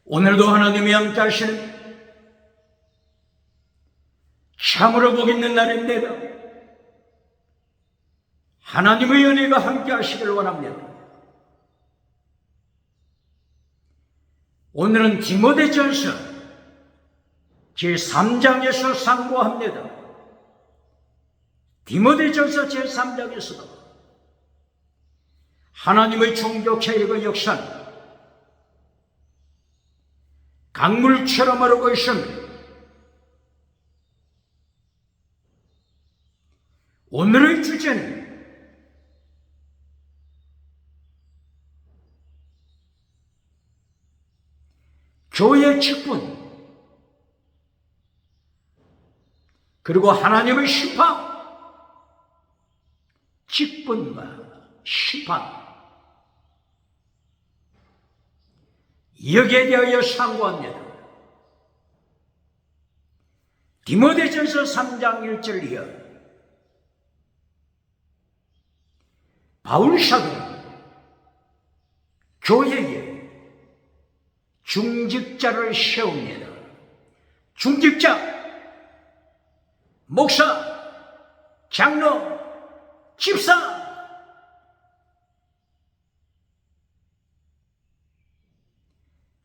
오늘도 하나님이 함께 하시는 참으로 복 있는 날입니다. 하나님의 은혜가 함께 하시기를 원합니다. 오늘은 디모데전서 제3장에서 상고합니다. 디모데전서 제3장에서도 하나님의 종교개혁의 역사는 강물처럼 흐르고 있습니다. 오늘의 주제는 교회 직분 그리고 하나님의 심판, 직분과 심판, 여기에 대하여 상고합니다. 디모데전서 3장 1절 이하 바울 사도는 교회에 중직자를 세웁니다. 중직자, 목사, 장로, 집사,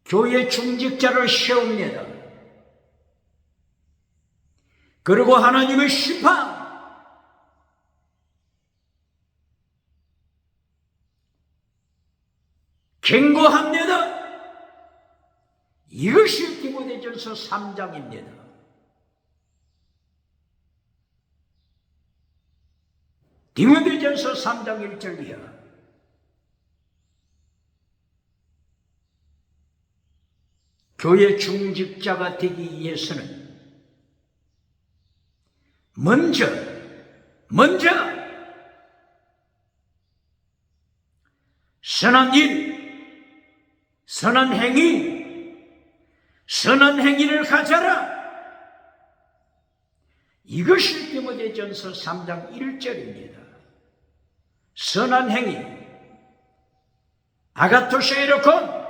교회 중직자를 세웁니다. 그리고 하나님의 심판, 경고합니다. 이것이 디모데전서 3장입니다. 디모데전서 3장 1절 이하 교회 중직자가 되기 위해서는 먼저 선한 일, 선한 행위를 가져라. 이것이 디모데전서 3장 1절입니다. 선한 행위, 아가토스 에로콘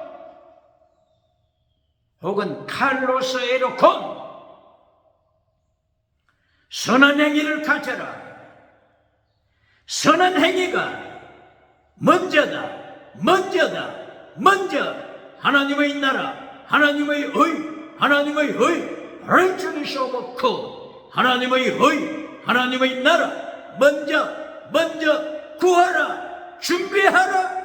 혹은 칼로스 에로콘, 선한 행위를 가져라. 선한 행위가 먼저 하나님의 나라, 하나님의 의, righteousness of God, 하나님의 의, 하나님의 나라, 먼저 구하라, 준비하라.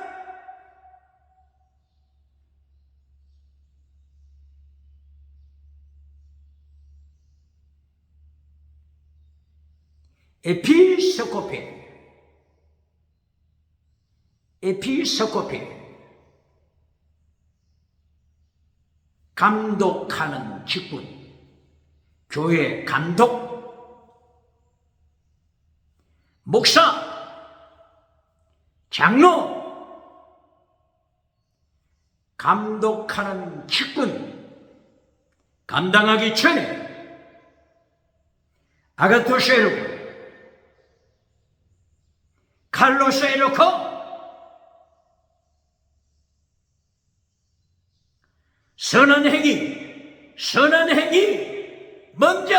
에피스코피, 감독하는 직분, 교회 감독, 목사, 장로, 감독하는 직분 감당하기 전에 아가토스 에로콘, 칼로스 에로콘, 선한 행위 먼저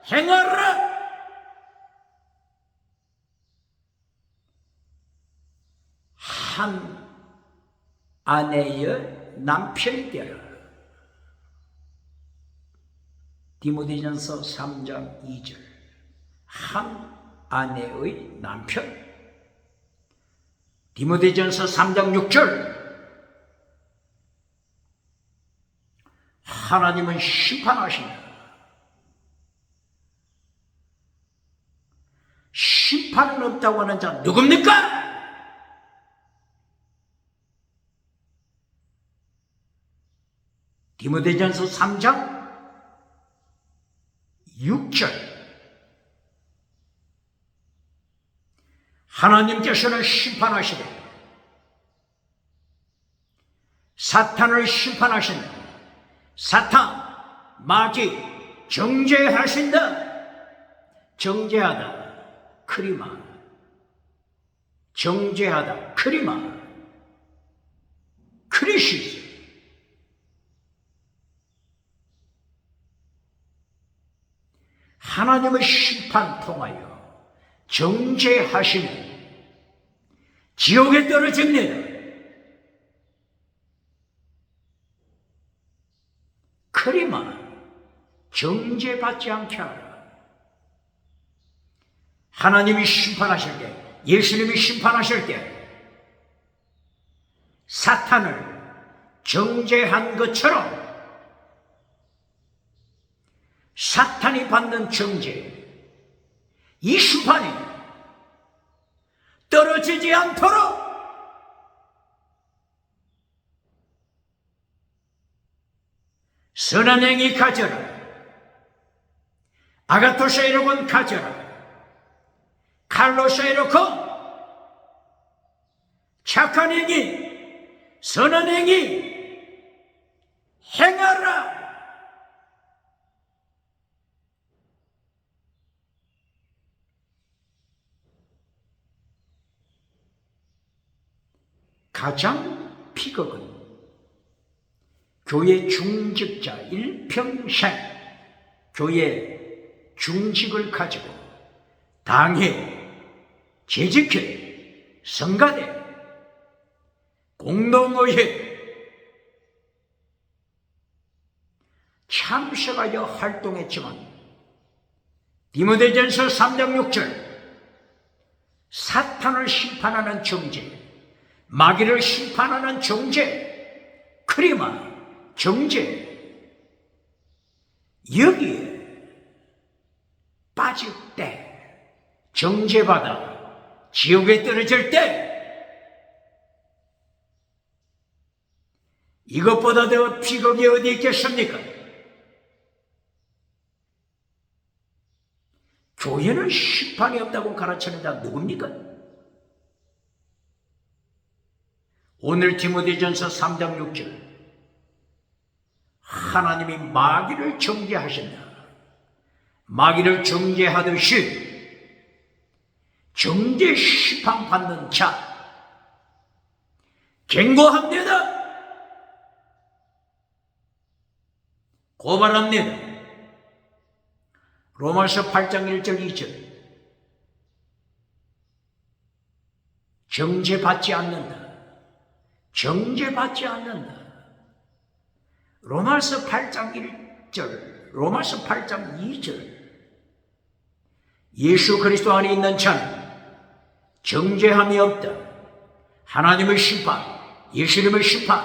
행하라. 한 아내의 남편이 되라. 디모데전서 3장 2절. 한 아내의 남편. 디모데전서 3장 6절. 하나님은 심판하신다. 심판은 없다고 하는 자 누굽니까? 디모데전서 3장 6절. 하나님께서는 심판하시되 사탄을 심판하신다. 사탄, 마귀, 정죄하신다. 정죄하다, 크리마. 정죄하다, 크리마. 크리시스. 하나님의 심판 통하여 정죄하시면 지옥에 떨어집니다. 그리마 정죄받지 않게 하라. 하나님이 심판하실 때, 예수님이 심판하실 때 사탄을 정죄한 것처럼 사탄이 받는 정죄, 이 심판이 떨어지지 않도록 선한 행위 가져라. 아가토스 에로곤 가져라. 칼로스 에로곤 착한 행위, 선한 행위 행하라. 가장 비극은 교회 중직자 일평생 교회 중직을 가지고 당회, 재직회, 성가대, 공동의회 참석하여 활동했지만 디모데전서 3장 6절 사탄을 심판하는 정죄, 마귀를 심판하는 정죄, 크리마 정죄, 여기에 빠질 때, 정죄받아 지옥에 떨어질 때 이것보다 더 비극이 어디 있겠습니까? 교회는 심판이 없다고 가르치는 자 누굽니까? 오늘 디모데전서 3장 6절 하나님이 마귀를 정죄하신다. 마귀를 정죄하듯이 정죄 심판 받는 자 경고합니다. 고발합니다. 로마서 8장 1절 2절 정죄받지 않는다. 정죄받지 않는다. 로마서 8장 1절, 로마서 8장 2절 예수 그리스도 안에 있는 자는 정죄함이 없다. 하나님의 심판, 예수님의 심판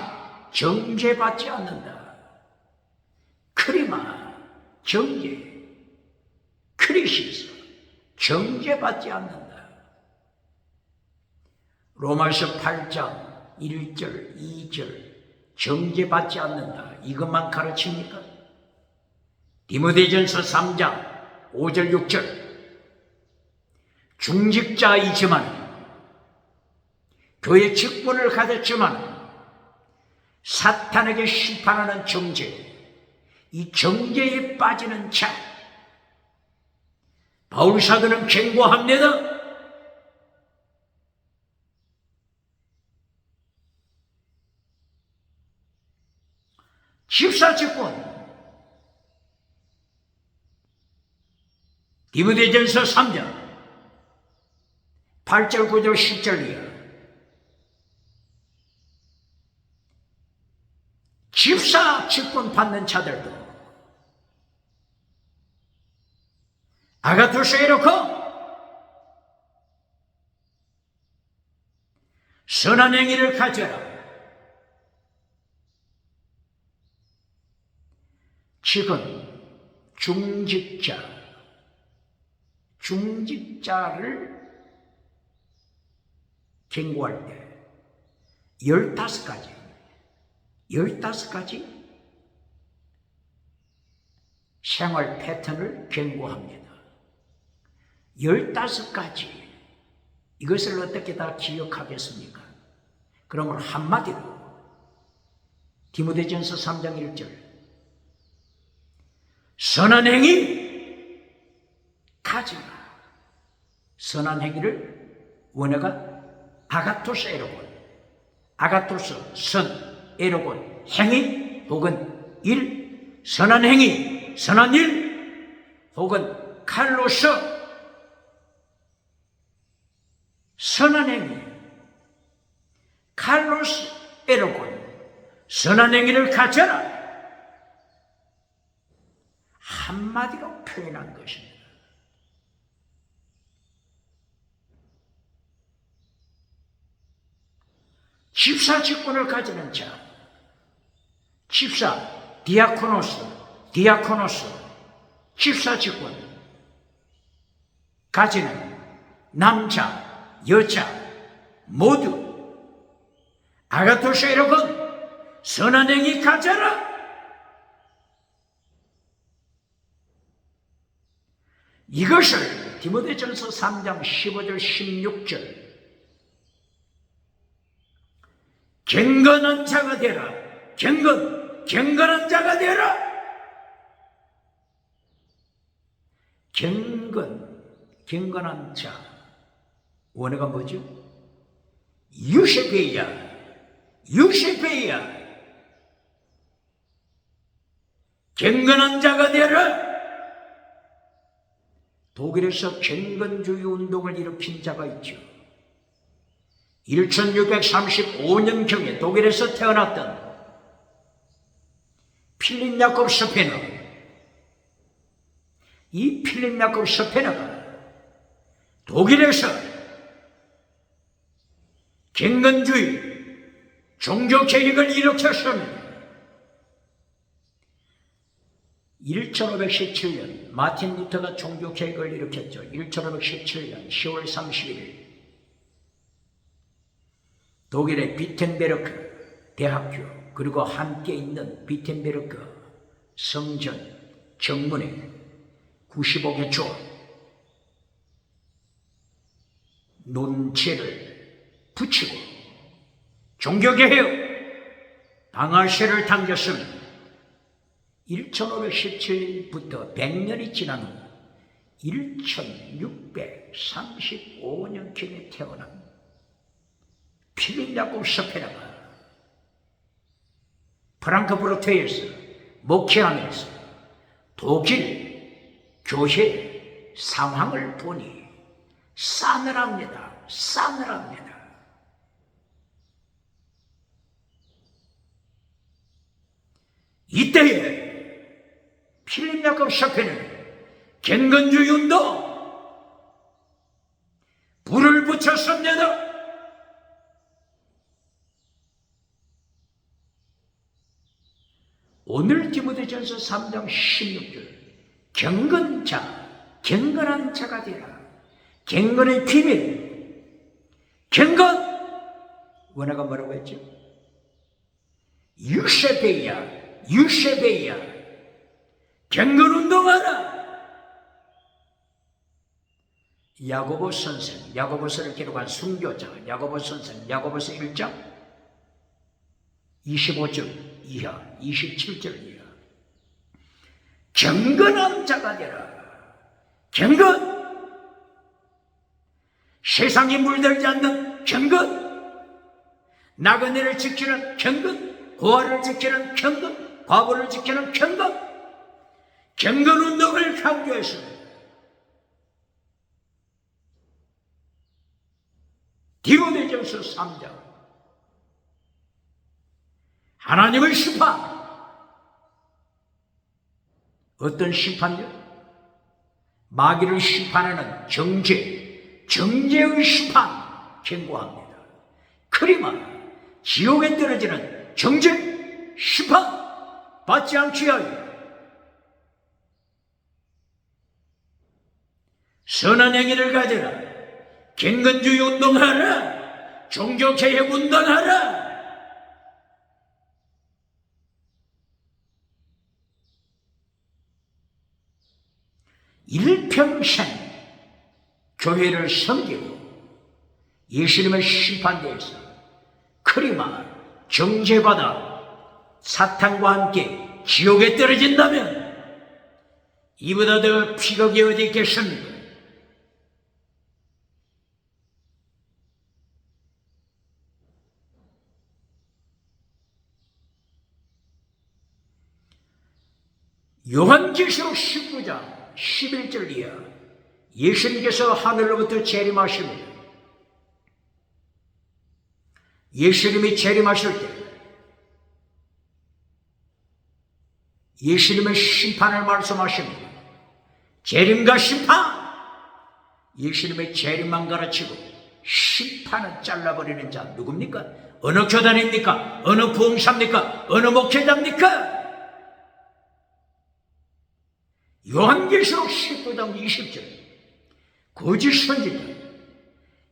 정죄받지 않는다. 크리마 정죄, 크리시스 정죄받지 않는다. 로마서 8장 1절, 2절 정죄받지 않는다. 이것만 가르칩니까? 디모데전서 3장 5절, 6절 중직자이지만 교회 직분을 가졌지만 사탄에게 심판하는 정죄, 이 정죄에 빠지는 자 바울사도는 경고합니다. 집사 직분 디모데전서 3장 8절 9절 10절 이하 집사 직분 받는 자들도 아가토스에 놓고 선한 행위를 가져라. 지금 중직자를 경고할 때 15가지 생활 패턴을 경고합니다. 15가지 이것을 어떻게 다 기억하겠습니까? 그러면 한마디로 디모데전서 3장 1절 선한 행위 가져라. 선한 행위를 원어가 아가토스 에로곤, 아가토스 선, 에로곤 행위 혹은 일, 선한 행위, 선한 일 혹은 칼로서 선한 행위, 칼로스 에로곤, 선한 행위를 가져라. 한마디로 표현한 것입니다. 집사 직분을 가지는 자, 집사, 디아코노스, 집사 직분 가지는 남자, 여자 모두 아가토스 에로곤, 선한 행위 가져라. 이것을 디모데전서 3장 15절 16절 경건한 자가 되라. 경건한 자가 되라. 경건한 자. 원어가 뭐죠? 유세베이야. 경건한 자가 되라. 독일에서 경건주의 운동을 일으킨 자가 있죠. 1635년경에 독일에서 태어났던 필립 야콥 스페너. 이 필립 야콥 스페너가 독일에서 경건주의 종교개혁을 일으켰습니다. 1517년 마틴 루터가 종교개혁을 일으켰죠. 1517년 10월 31일 독일의 비텐베르크 대학교 그리고 함께 있는 비텐베르크 성전 정문에 95개 조 논체를 붙이고 종교개혁 방아쇠를 당겼습니다. 1517년부터 100년이 지난 후 1635년경에 태어난 필립 야콥 스페너가 프랑크푸르트에서 목회하면서 독일 교회 상황을 보니 싸늘합니다. 이때에 필립 야콥 스페너는 경건주의 운동 불을 붙였습니다. 오늘 디모데전서 3장 16절 경건한 자가 되라. 경건의 비밀, 원어가 뭐라고 했죠? 유세베이야. 경건 운동하라. 야고보 선생, 야고보서를 기록한 순교자 야고보 선생, 야고보서 1장 25절 이하, 27절 이하. 경건한 자가 되라. 세상에 물들지 않는 경건, 나그네를 지키는 경건, 고아를 지키는 경건, 과부를 지키는 경건 운동을 강조했습니다. 디모데전서 3장 하나님의 심판. 어떤 심판이요? 마귀를 심판하는 정죄의 심판 경고합니다. 그리마 지옥에 떨어지는 정죄 심판 받지 않기 하여 선한 행위를 가져라. 경건주의 운동하라. 종교개혁 운동하라. 일평생 교회를 섬기고 예수님의 심판대에서 크리마 정죄받아 사탄과 함께 지옥에 떨어진다면 이보다 더 피격이 어디 있겠습니까? 요한계시록 19장 11절 이하 예수님께서 하늘로부터 재림하십니다. 예수님이 재림하실 때 예수님의 심판을 말씀하십니다. 재림과 심판! 예수님의 재림만 가르치고 심판은 잘라버리는 자 누굽니까? 어느 교단입니까? 어느 부흥사입니까? 어느 목회자입니까? 요한계시록 19장 20절 거짓 선지자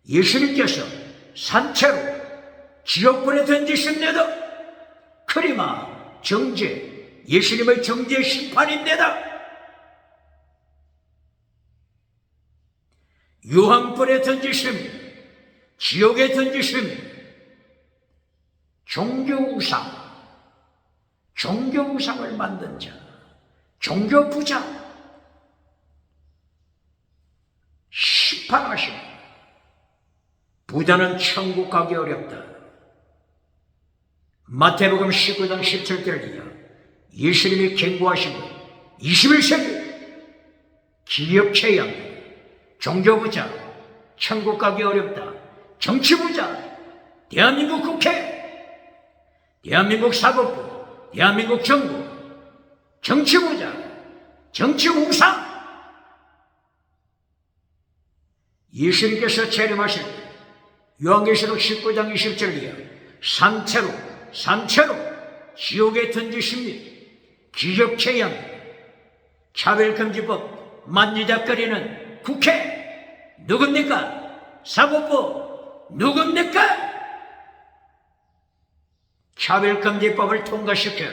예수님께서 산채로 지옥불에 던지십니다. 크리마 정죄 예수님의 정죄 심판입니다. 유황불에 던지십니다. 지옥에 던지십니다. 종교우상을 만든 자 종교부자 심판하십니다. 부자는 천국 가기 어렵다. 마태복음 19장 17절 이하 예수님이 경고하신 것 21세기 기업체에 합니다. 종교부자 천국 가기 어렵다. 정치부자 대한민국 국회 대한민국 사법부 대한민국 정부 정치부자 정치우상 예수님께서 재림하실 때 요한계시록 19장 20절 이하 산채로 지옥에 던지십니다. 기적체양 차별금지법 만지작거리는 국회 누굽니까? 사법부 누굽니까? 차별금지법을 통과시켜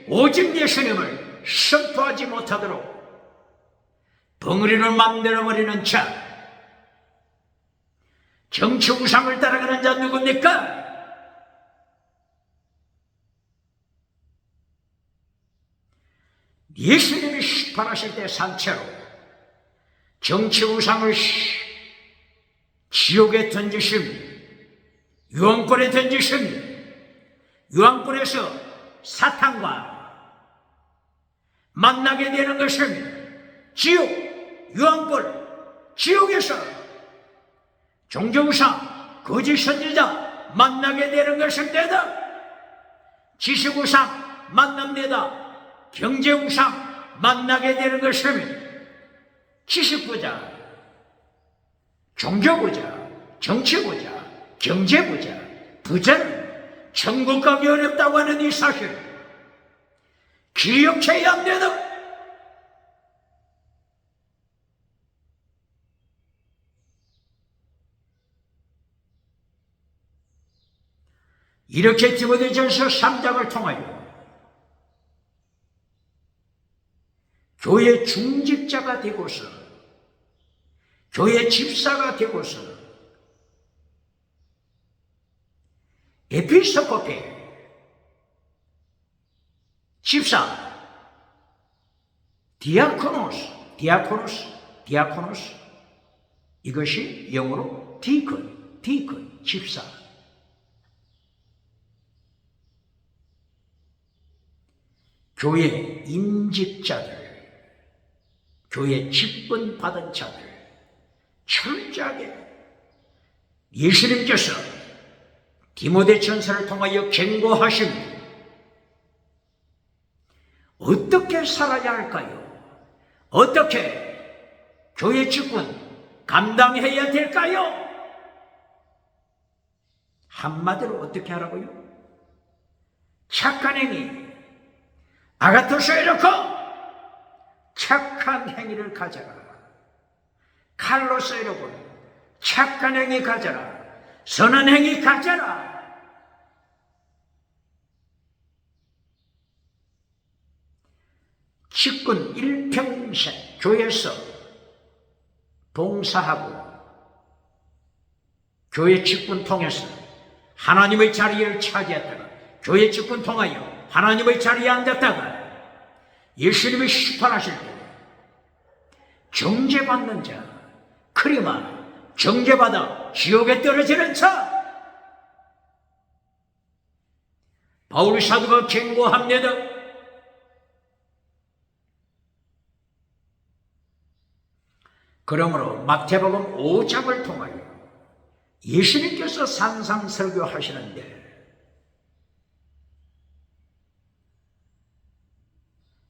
오직 예수님을 선포하지 못하도록 벙어리를 만들어버리는 자 정치 우상을 따라가는 자 누굽니까? 예수님이 심판하실 때 산채로 정치 우상을 지옥에 던지십니다. 유황불에 던지십니다. 유황불에서 사탄과 만나게 되는 것입니다. 유황불, 지옥에서 종교우상, 거짓 선지자 만나게 되는 것입니다. 지식우상 만납니다. 경제우상 만나게 되는 것입니다. 지식부자, 종교부자, 정치부자, 경제부자, 부자는 천국 가기 어렵다고 하는 이 사실을 기억해야 합니다. 이렇게 디모데전서 3장을 통하여 교회 중직자가 되고서 교회 집사가 되고서 에피스코피 집사 디아코노스 이것이 영어로 디콘 집사 교회 임직자들 교회 직분 받은 자들 철저하게 예수님께서 디모데전서를 통하여 경고하십니다. 어떻게 살아야 할까요? 어떻게 교회 직분 감당해야 될까요? 한마디로 어떻게 하라고요? 착한 행위 아가토스에 놓고 착한 행위를 가져라. 칼로스에 놓고 착한 행위 가져라. 선한 행위 가져라. 직분 일평생 교회에서 봉사하고 교회 직분 통해서 하나님의 자리를 차지했다가 교회 직분 통하여 하나님의 자리에 앉았다가 예수님이 심판하실 때 정죄받는 자 크리마 정죄받아 지옥에 떨어지는 자 바울 사도가 경고합니다. 그러므로 마태복음 5장을 통하여 예수님께서 산상설교하시는데,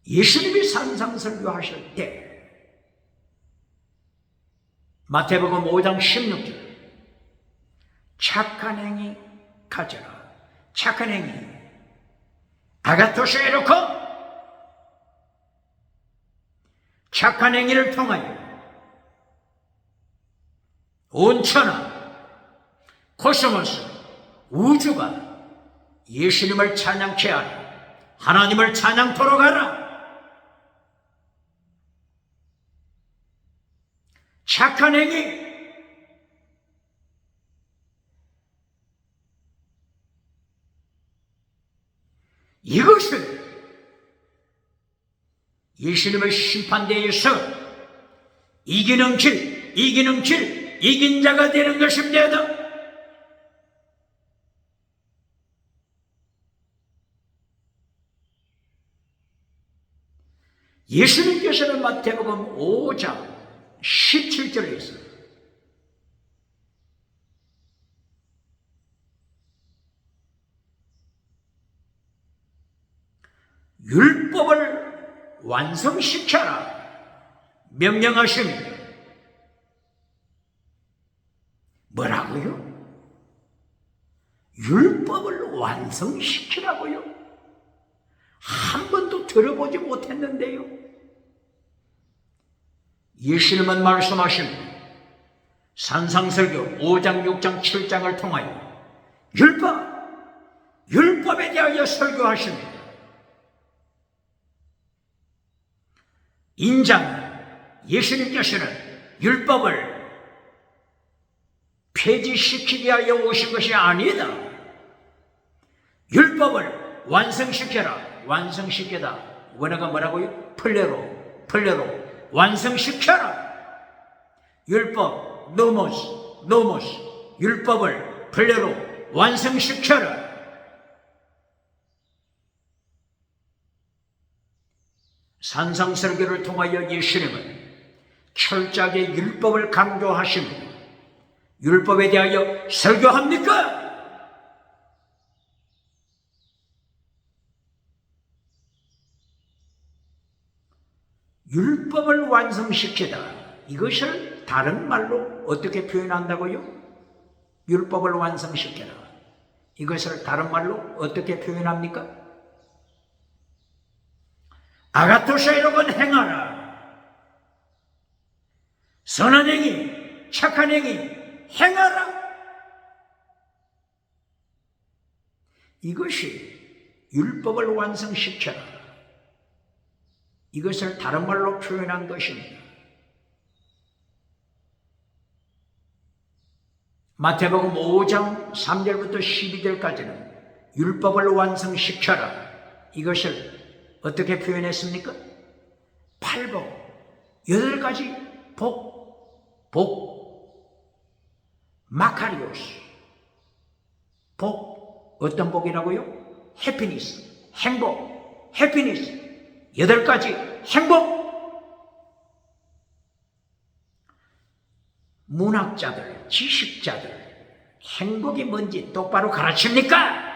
예수님이 산상설교하실 때 마태복음 5장 16절, 착한 행위 가져라. 착한 행위, 아가토스 에로코, 착한 행위를 통하여 온 천하, 코스모스, 우주가 예수님을 찬양케 하라. 하나님을 찬양토록 하라. 착한 행위, 이것은 예수님의 심판대에서 이기는 길, 이긴 자가 되는 것입니다. 예수님께서는 마태복음 5장 17절에서 율법을 완성시켜라 명령하십니다. 뭐라고요? 율법을 완성시키라고요? 한 번도 들어보지 못했는데요. 예수님은 말씀하십니다. 산상설교 5장, 6장, 7장을 통하여 율법에 대하여 설교하십니다. 인자는 예수님께서는 율법을 폐지시키기 위하여 오신 것이 아니다. 율법을 완성시켜라. 완성시키다. 원어가 뭐라고요? 플레로. 완성시켜라. 율법, 노모스. 율법을 플레로 완성시켜라. 산상설교를 통하여 예수님은 철저하게 율법을 강조하십니다. 율법에 대하여 설교합니까? 율법을 완성시키다. 이것을 다른 말로 어떻게 표현한다고요? 율법을 완성시켜라. 이것을 다른 말로 어떻게 표현합니까? 아가토사이로건 행하라. 선한 행위, 착한 행위 행하라. 이것이 율법을 완성시켜라. 이것을 다른 말로 표현한 것입니다. 마태복음 5장 3절부터 12절까지는 율법을 완성시켜라. 이것을 어떻게 표현했습니까? 8복, 8가지 복, 마카리오스, 복, 어떤 복이라고요? 해피니스, 행복, 해피니스, 8가지 행복. 문학자들, 지식자들, 행복이 뭔지 똑바로 가르칩니까?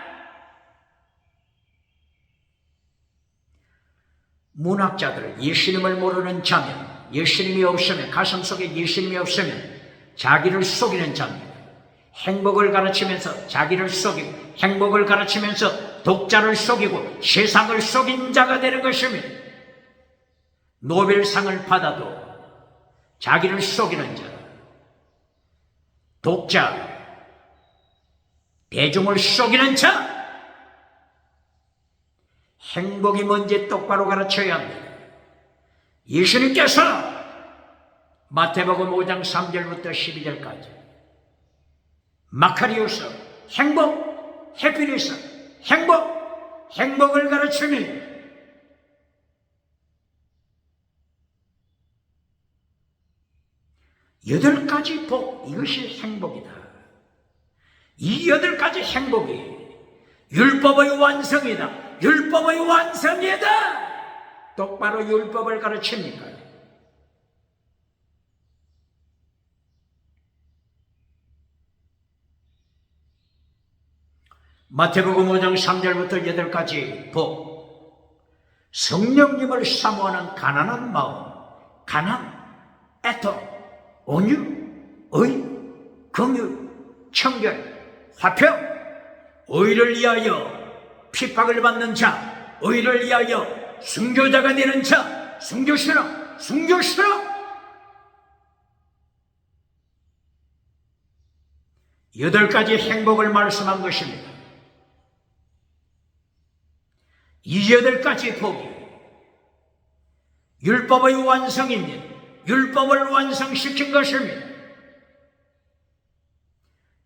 문학자들, 예수님을 모르는 자면, 예수님이 없으면, 가슴속에 예수님이 없으면 자기를 속이는 자입니다. 행복을 가르치면서 자기를 속이고, 행복을 가르치면서 독자를 속이고 세상을 속인 자가 되는 것입니다. 노벨상을 받아도 자기를 속이는 자, 독자, 대중을 속이는 자, 행복이 뭔지 똑바로 가르쳐야 합니다. 예수님께서 마태복음 5장 3절부터 12절까지 마카리오스, 행복, 해피니스, 행복을 가르치니 8가지 복, 이것이 행복이다. 이 8가지 행복이 율법의 완성이다. 율법의 완성이다. 똑바로 율법을 가르칩니까? 마태복음 5장 3절부터 8까지 복. 성령님을 사모하는 가난한 마음, 가난, 애통, 온유, 의, 긍휼, 청결, 화평, 의를 위하여 핍박을 받는 자, 의를 위하여 순교자가 되는 자, 순교신앙, 순교신앙. 8가지 행복을 말씀한 것입니다. 이 8가지 복이 율법의 완성입니다. 율법을 완성시킨 것입니다.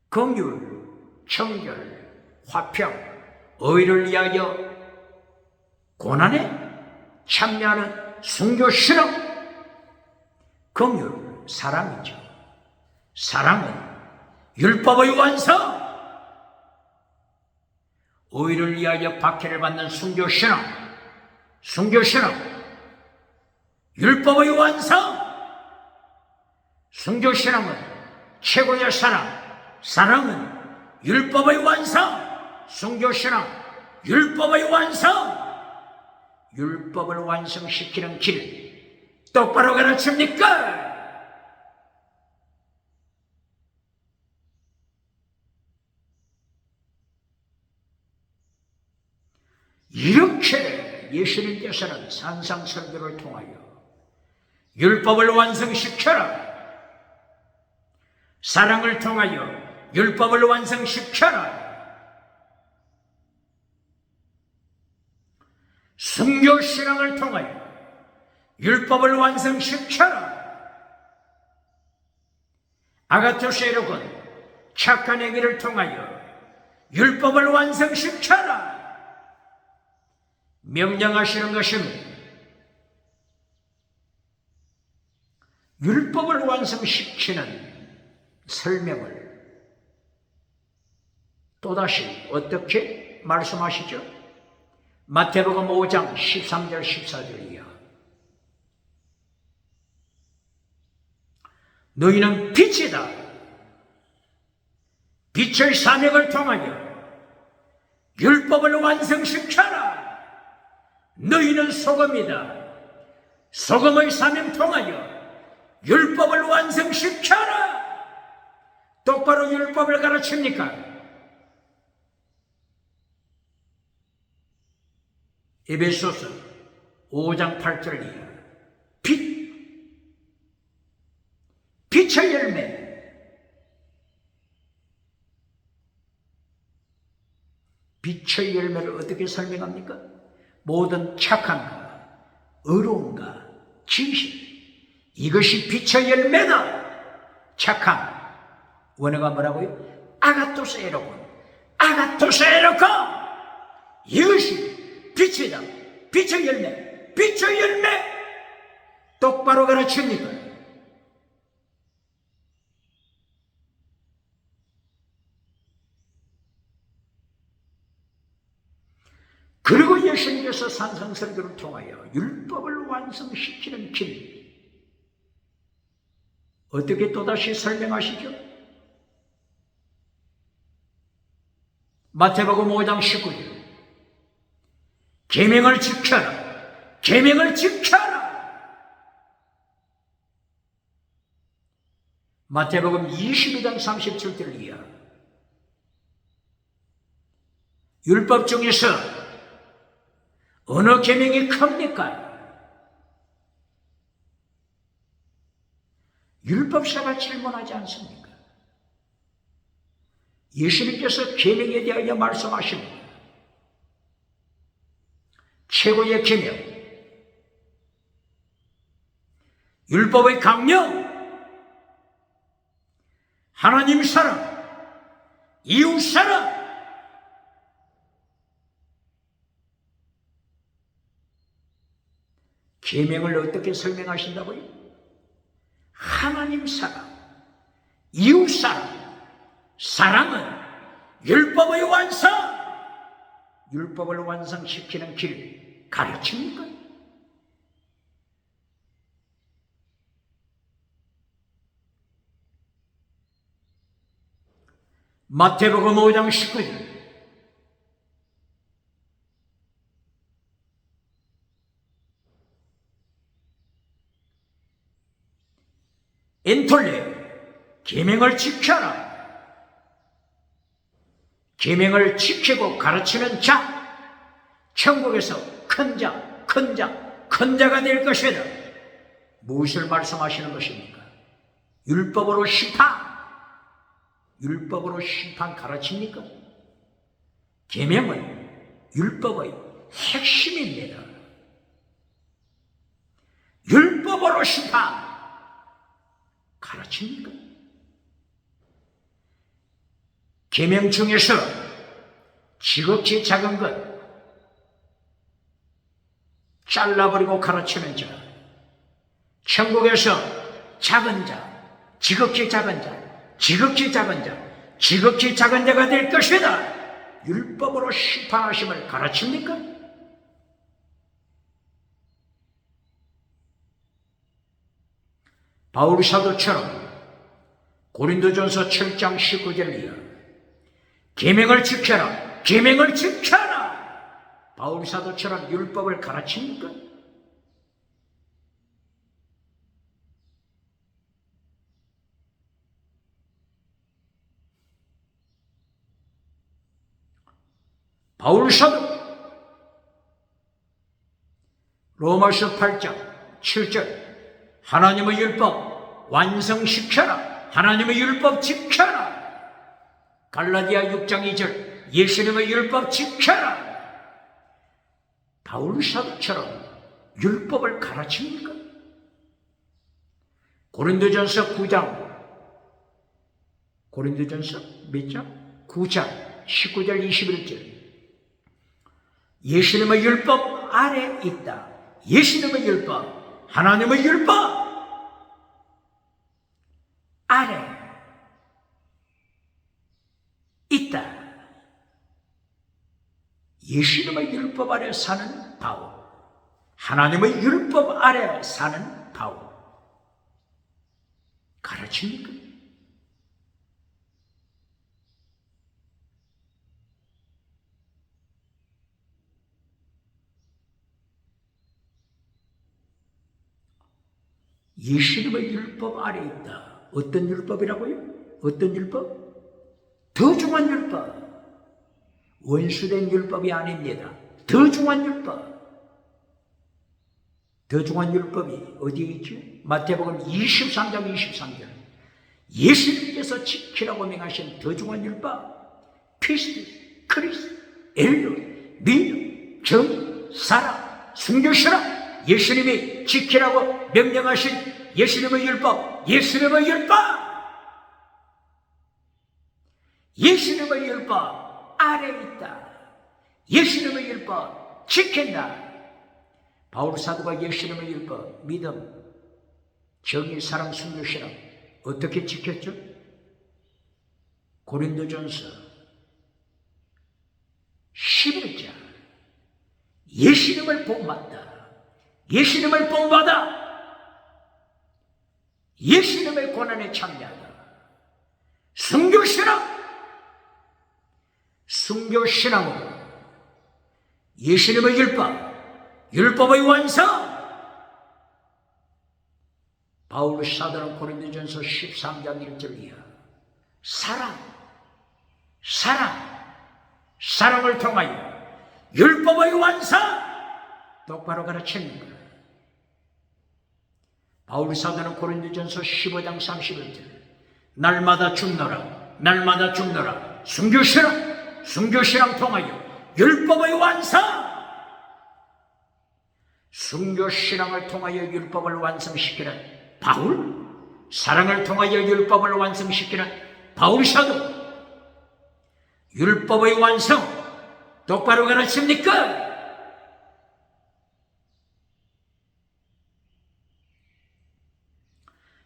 긍휼, 청결, 화평, 의를 위하여 고난에 참여하는 순교 실험. 긍휼, 사랑이죠. 사랑은 율법의 완성. 의를 위하여 박해를 받는 순교 실험. 순교 실험, 율법의 완성. 순교 실험은 최고의 사랑. 사랑은 율법의 완성. 순교신앙, 율법의 완성. 율법을 완성시키는 길 똑바로 가르칩니까? 이렇게 예수님께서는 산상설교를 통하여 율법을 완성시켜라, 사랑을 통하여 율법을 완성시켜라, 순교신앙을 통하여 율법을 완성시켜라, 아가토스 에로군 착한 행위를 통하여 율법을 완성시켜라 명령하시는 것입니다. 율법을 완성시키는 설명을 또다시 어떻게 말씀하시죠? 마태복음 5장 13절 14절이요. 너희는 빛이다. 빛의 사명을 통하여 율법을 완성시켜라. 너희는 소금이다. 소금의 사명 통하여 율법을 완성시켜라. 똑바로 율법을 가르칩니까? 에베소서 5장 8절이야. 빛의 열매. 빛의 열매를 어떻게 설명합니까? 모든 착함과 의로움과 진실, 이것이 빛의 열매다. 착함, 원어가 뭐라고요? 아가토스 에로군. 아가토스 에로군. 이것이 빛이다. 빛의 열매. 빛의 열매. 똑바로 가르칩니까? 그리고 예수님께서 산상설교를 통하여 율법을 완성시키는 길 어떻게 또다시 설명하시죠? 마태복음 5장 19절 계명을 지켜라. 계명을 지켜라. 마태복음 22장 37절 이하 율법 중에서 어느 계명이 큽니까? 율법사가 질문하지 않습니까? 예수님께서 계명에 대하여 말씀하십니다. 최고의 계명, 율법의 강령, 하나님 사랑, 이웃 사랑. 계명을 어떻게 설명하신다고요? 하나님 사랑, 이웃 사랑, 사랑은 율법의 완성. 율법을 완성시키는 길 가르칩니까? 마태복음 5장 19절 엔톨레 계명을 지켜라. 계명을 지키고 가르치는 자, 천국에서 큰 자가 될 것이다. 무엇을 말씀하시는 것입니까? 율법으로 심판 가르칩니까? 계명은 율법의 핵심입니다. 율법으로 심판 가르칩니까? 계명 중에서 지극히 작은 것 잘라버리고 가르치는 자, 천국에서 작은 자, 지극히 작은 자가 될 것이다. 율법으로 심판하심을 가르칩니까? 바울 사도처럼 고린도전서 7장 19절 이하 계명을 지켜라. 바울 사도처럼 율법을 가르칩니까? 바울 사도 로마서 8장 7절 하나님의 율법 완성시켜라. 하나님의 율법 지켜라. 갈라디아 6장 2절 예수님의 율법 지켜라. 바울 사도처럼 율법을 가르칩니까? 고린도전서 몇 장? 9장 19절 21절 예수님의 율법 아래 있다. 예수님의 율법, 하나님의 율법 아래 있다. 예수님의 율법 아래 사는 바울, 하나님의 율법 아래 사는 바울 가르칩니까? 예수님의 율법 아래 있다. 어떤 율법이라고요? 어떤 율법? 더 중한 율법. 원수된 율법이 아닙니다. 더 중한 율법. 더 중한 율법이 어디에 있죠? 마태복음 23장 23절 예수님께서 지키라고 명하신 더 중한 율법 피스트, 크리스, 엘로, 믿음, 정의, 사랑, 순교시라 예수님이 지키라고 명령하신 예수님의 율법 아래 있다. 예수님의 율법 지킨다. 바울 사도가 예수님의 율법 믿음, 정의, 사랑, 순교시라 어떻게 지켰죠? 고린도전서 11장 예수님을 본받다. 예수님을 본받아. 예수님의 고난에 참여하다. 순교신앙으로 예수님의 율법의 완성. 바울 사도는 고린도전서 13장 1절 이하 사랑을 통하여 율법의 완성 똑바로 가르치는 거예요. 바울 사도는 고린도전서 15장 31절 날마다 죽노라 순교신앙 통하여 율법의 완성. 순교신앙을 통하여 율법을 완성시키는 바울, 사랑을 통하여 율법을 완성시키는 바울 사도 율법의 완성 똑바로 가르칩니까?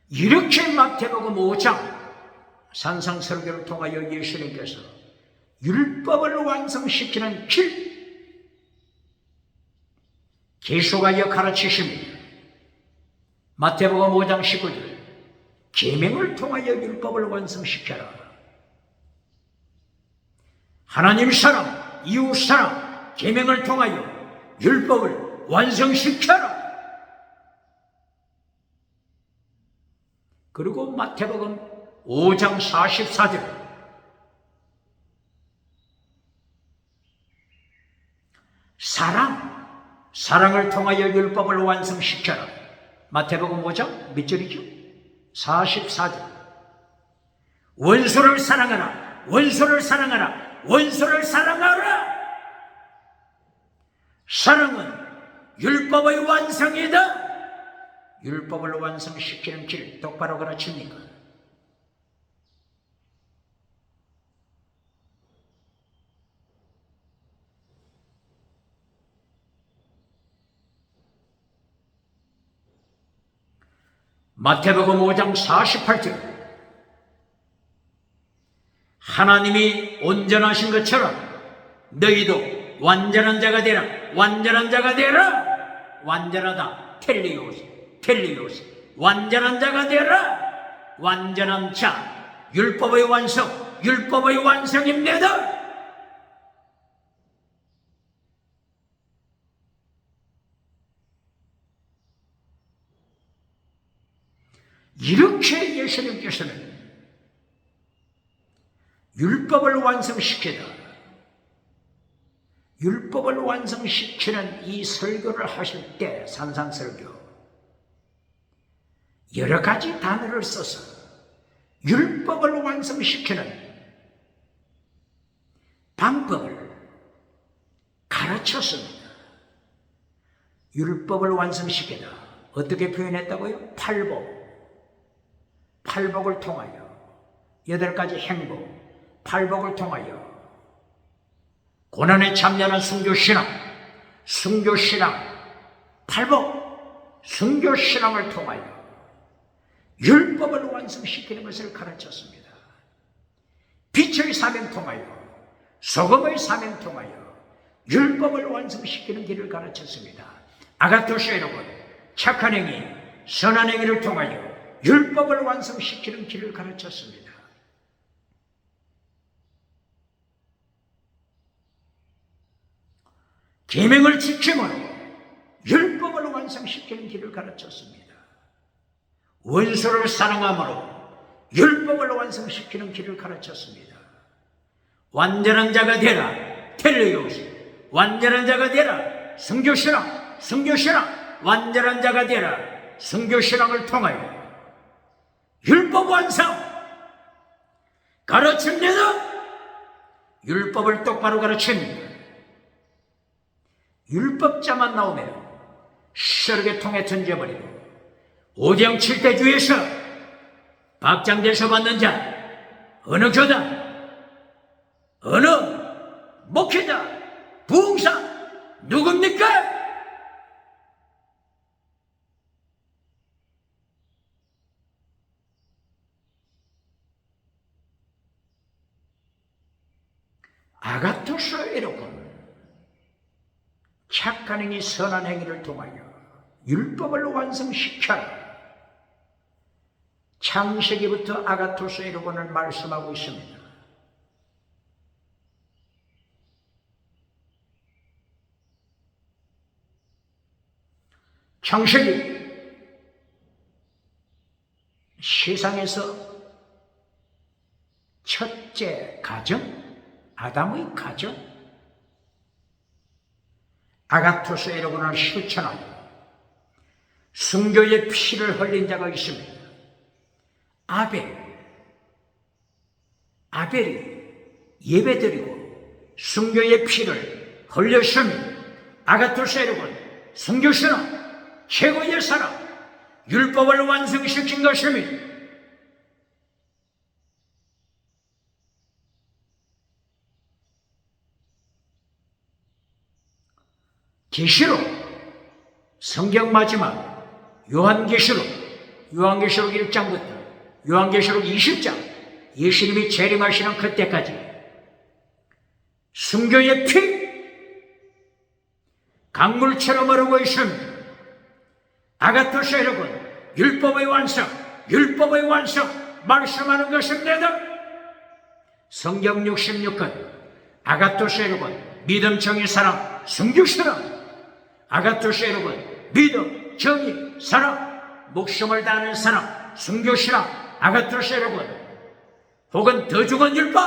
이렇게 마태복음 5장 산상설교를 통하여 예수님께서 율법을 완성시키는 길 계속하여 가르치십니다. 마태복음 5장 19절 계명을 통하여 율법을 완성시켜라. 하나님 사랑, 이웃 사랑, 계명을 통하여 율법을 완성시켜라. 그리고 마태복음 5장 44절 사랑을 통하여 율법을 완성시켜라. 마태복음 5장 몇 절이죠? 44절. 원수를 사랑하라. 원수를 사랑하라. 원수를 사랑하라. 사랑은 율법의 완성이다. 율법을 완성시키는 길 똑바로 가르칩니까? 마태복음 5장 48절 하나님이 온전하신 것처럼 너희도 완전한 자가 되라. 완전한 자가 되라. 완전하다. 텔리오스. 완전한 자가 되라. 완전한 자. 율법의 완성입니다. 이렇게 예수님께서는 율법을 완성시키다. 율법을 완성시키는 이 설교를 하실 때 산상설교 여러 가지 단어를 써서 율법을 완성시키는 방법을 가르쳤습니다. 율법을 완성시키다. 어떻게 표현했다고요? 팔복을 통하여 8가지 행복, 팔복을 통하여 고난에 참여하는 순교신앙, 팔복, 순교신앙을 통하여 율법을 완성시키는 것을 가르쳤습니다. 빛의 사명 통하여, 소금의 사명 통하여 율법을 완성시키는 길을 가르쳤습니다. 아가토스 여러분, 착한 행위, 선한 행위를 통하여 율법을 완성시키는 길을 가르쳤습니다. 계명을 지킴으로 율법을 완성시키는 길을 가르쳤습니다. 원수를 사랑함으로 율법을 완성시키는 길을 가르쳤습니다. 완전한 자가 되라. 텔레오스. 완전한 자가 되라. 성교신앙. 완전한 자가 되라. 성교신앙을 통하여 율법 완성 가르칩니다. 율법을 똑바로 가르칩니다. 율법자만 나오면 쓰레기 통에 던져버리고 오정 칠대주에서 박장대서 받는 자 어느 교단, 어느 목회자, 부흥사 누굽니까? 아가토스 여러분, 착한 행위, 선한 행위를 통하여 율법을 완성시켜라. 창세기부터 아가토스 여러분을 말씀하고 있습니다. 창세기 세상에서 첫째 가정, 아담의 가정, 아가토스 여러분을 실천하여 순교의 피를 흘린 자가 있습니다. 아벨이 예배드리고 순교의 피를 흘렸습니다. 아가토스 여러분, 순교신앙 최고의 사랑, 율법을 완성시킨 것입니다. 계시록, 성경 마지막 요한계시록 1장부터 요한계시록 20장, 예수님이 재림하시는 그때까지 순교의 피, 강물처럼 흐르고 있습니다. 아가토스 여러분, 율법의 완성, 율법의 완성 말씀하는 것입니다. 성경 66권 아가토스 여러분, 믿음, 정의, 사랑, 순교, 사랑. 아가토스 여러분, 믿음, 정의, 사랑, 목숨을 다하는 사랑, 순교, 사랑. 아가토스 여러분, 혹은 더 중한 율법,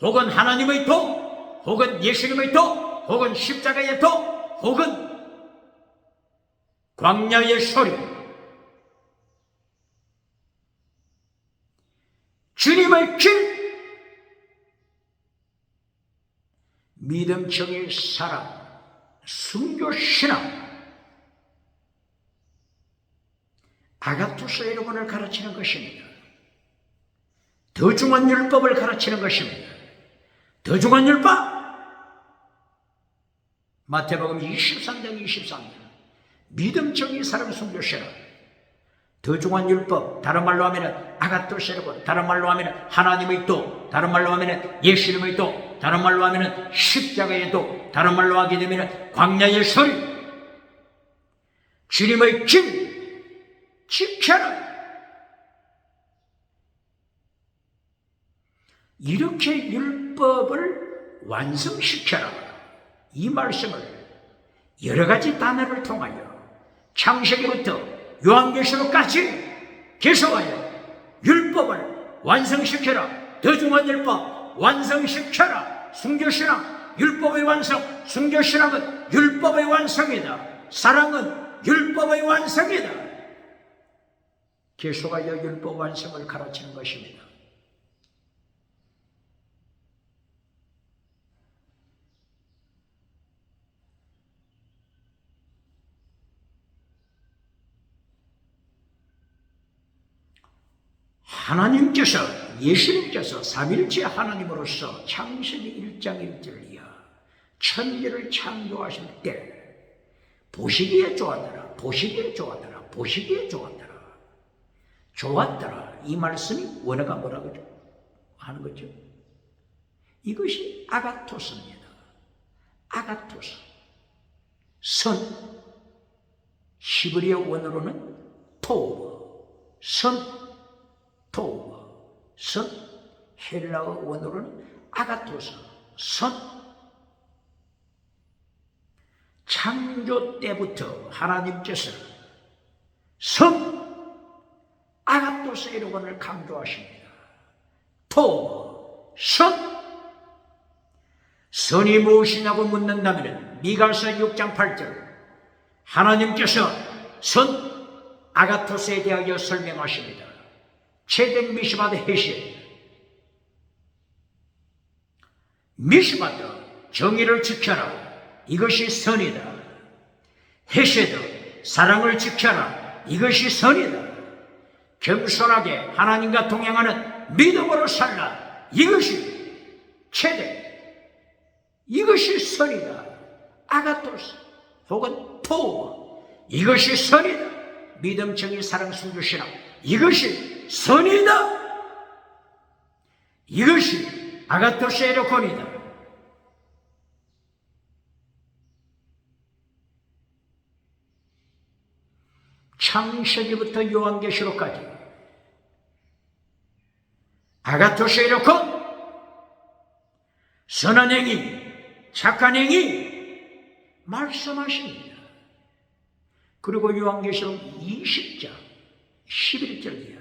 혹은 하나님의 도, 혹은 예수님의 도, 혹은 십자가의 도, 혹은 광야의 소리, 주님의 길, 믿음, 정의, 사랑, 순교, 신앙. 아가토스 여러분을 가르치는 것입니다. 더 중한 율법을 가르치는 것입니다. 더 중한 율법, 마태복음 23장 23절, 믿음, 정의, 사랑, 순교, 신앙. 더 중한 율법, 다른 말로 하면 아가토스 여러분, 다른 말로 하면 하나님의 도, 다른 말로 하면 예수님의 도, 다른 말로 하면 십자가의 도, 다른 말로 하게 되면 광야의 소리, 주님의 길 지켜라. 이렇게 율법을 완성시켜라. 이 말씀을 여러 가지 단어를 통하여 창세기부터 요한계시록까지 계속하여 율법을 완성시켜라. 더 중한 율법 완성시켜라. 순교신앙, 율법의 완성. 순교신앙은 율법의 완성이다. 사랑은 율법의 완성이다. 계속하여 율법 완성을 가르치는 것입니다. 하나님께서, 예수님께서 삼일째 하나님으로서 창세기 1장 1절 이하 천지를 창조하실 때 보시기에 좋았더라, 보시기에 좋았더라, 보시기에 좋았더라, 좋았더라. 이 말씀이 원어가 뭐라고 하는 거죠? 이것이 아가토스입니다. 아가토스, 선, 히브리어 원어로는 토브, 선, 토브, 선, 헬라어 원어로는 아가토스, 선. 창조 때부터 하나님께서 선, 아가토스 이론을 강조하십니다. 토브, 선. 선이 무엇이냐고 묻는다면 미가서 6장 8절 하나님께서 선, 아가토스에 대하여 설명하십니다. 체덱 미시바드 헤시, 미시바드 정의를 지켜라. 이것이 선이다. 헤세드 사랑을 지켜라. 이것이 선이다. 겸손하게 하나님과 동행하는 믿음으로 살라. 이것이 체덱, 이것이 선이다. 아가토스 혹은 토, 이것이 선이다. 믿음, 정의, 사랑, 순교, 신앙, 이것이 선이다. 이것이 아가토스 에로콘이다. 창세기부터 요한계시록까지 아가토스 에로콘, 선한 행위, 착한 행위 말씀하십니다. 그리고 요한계시록 20장 11절이야.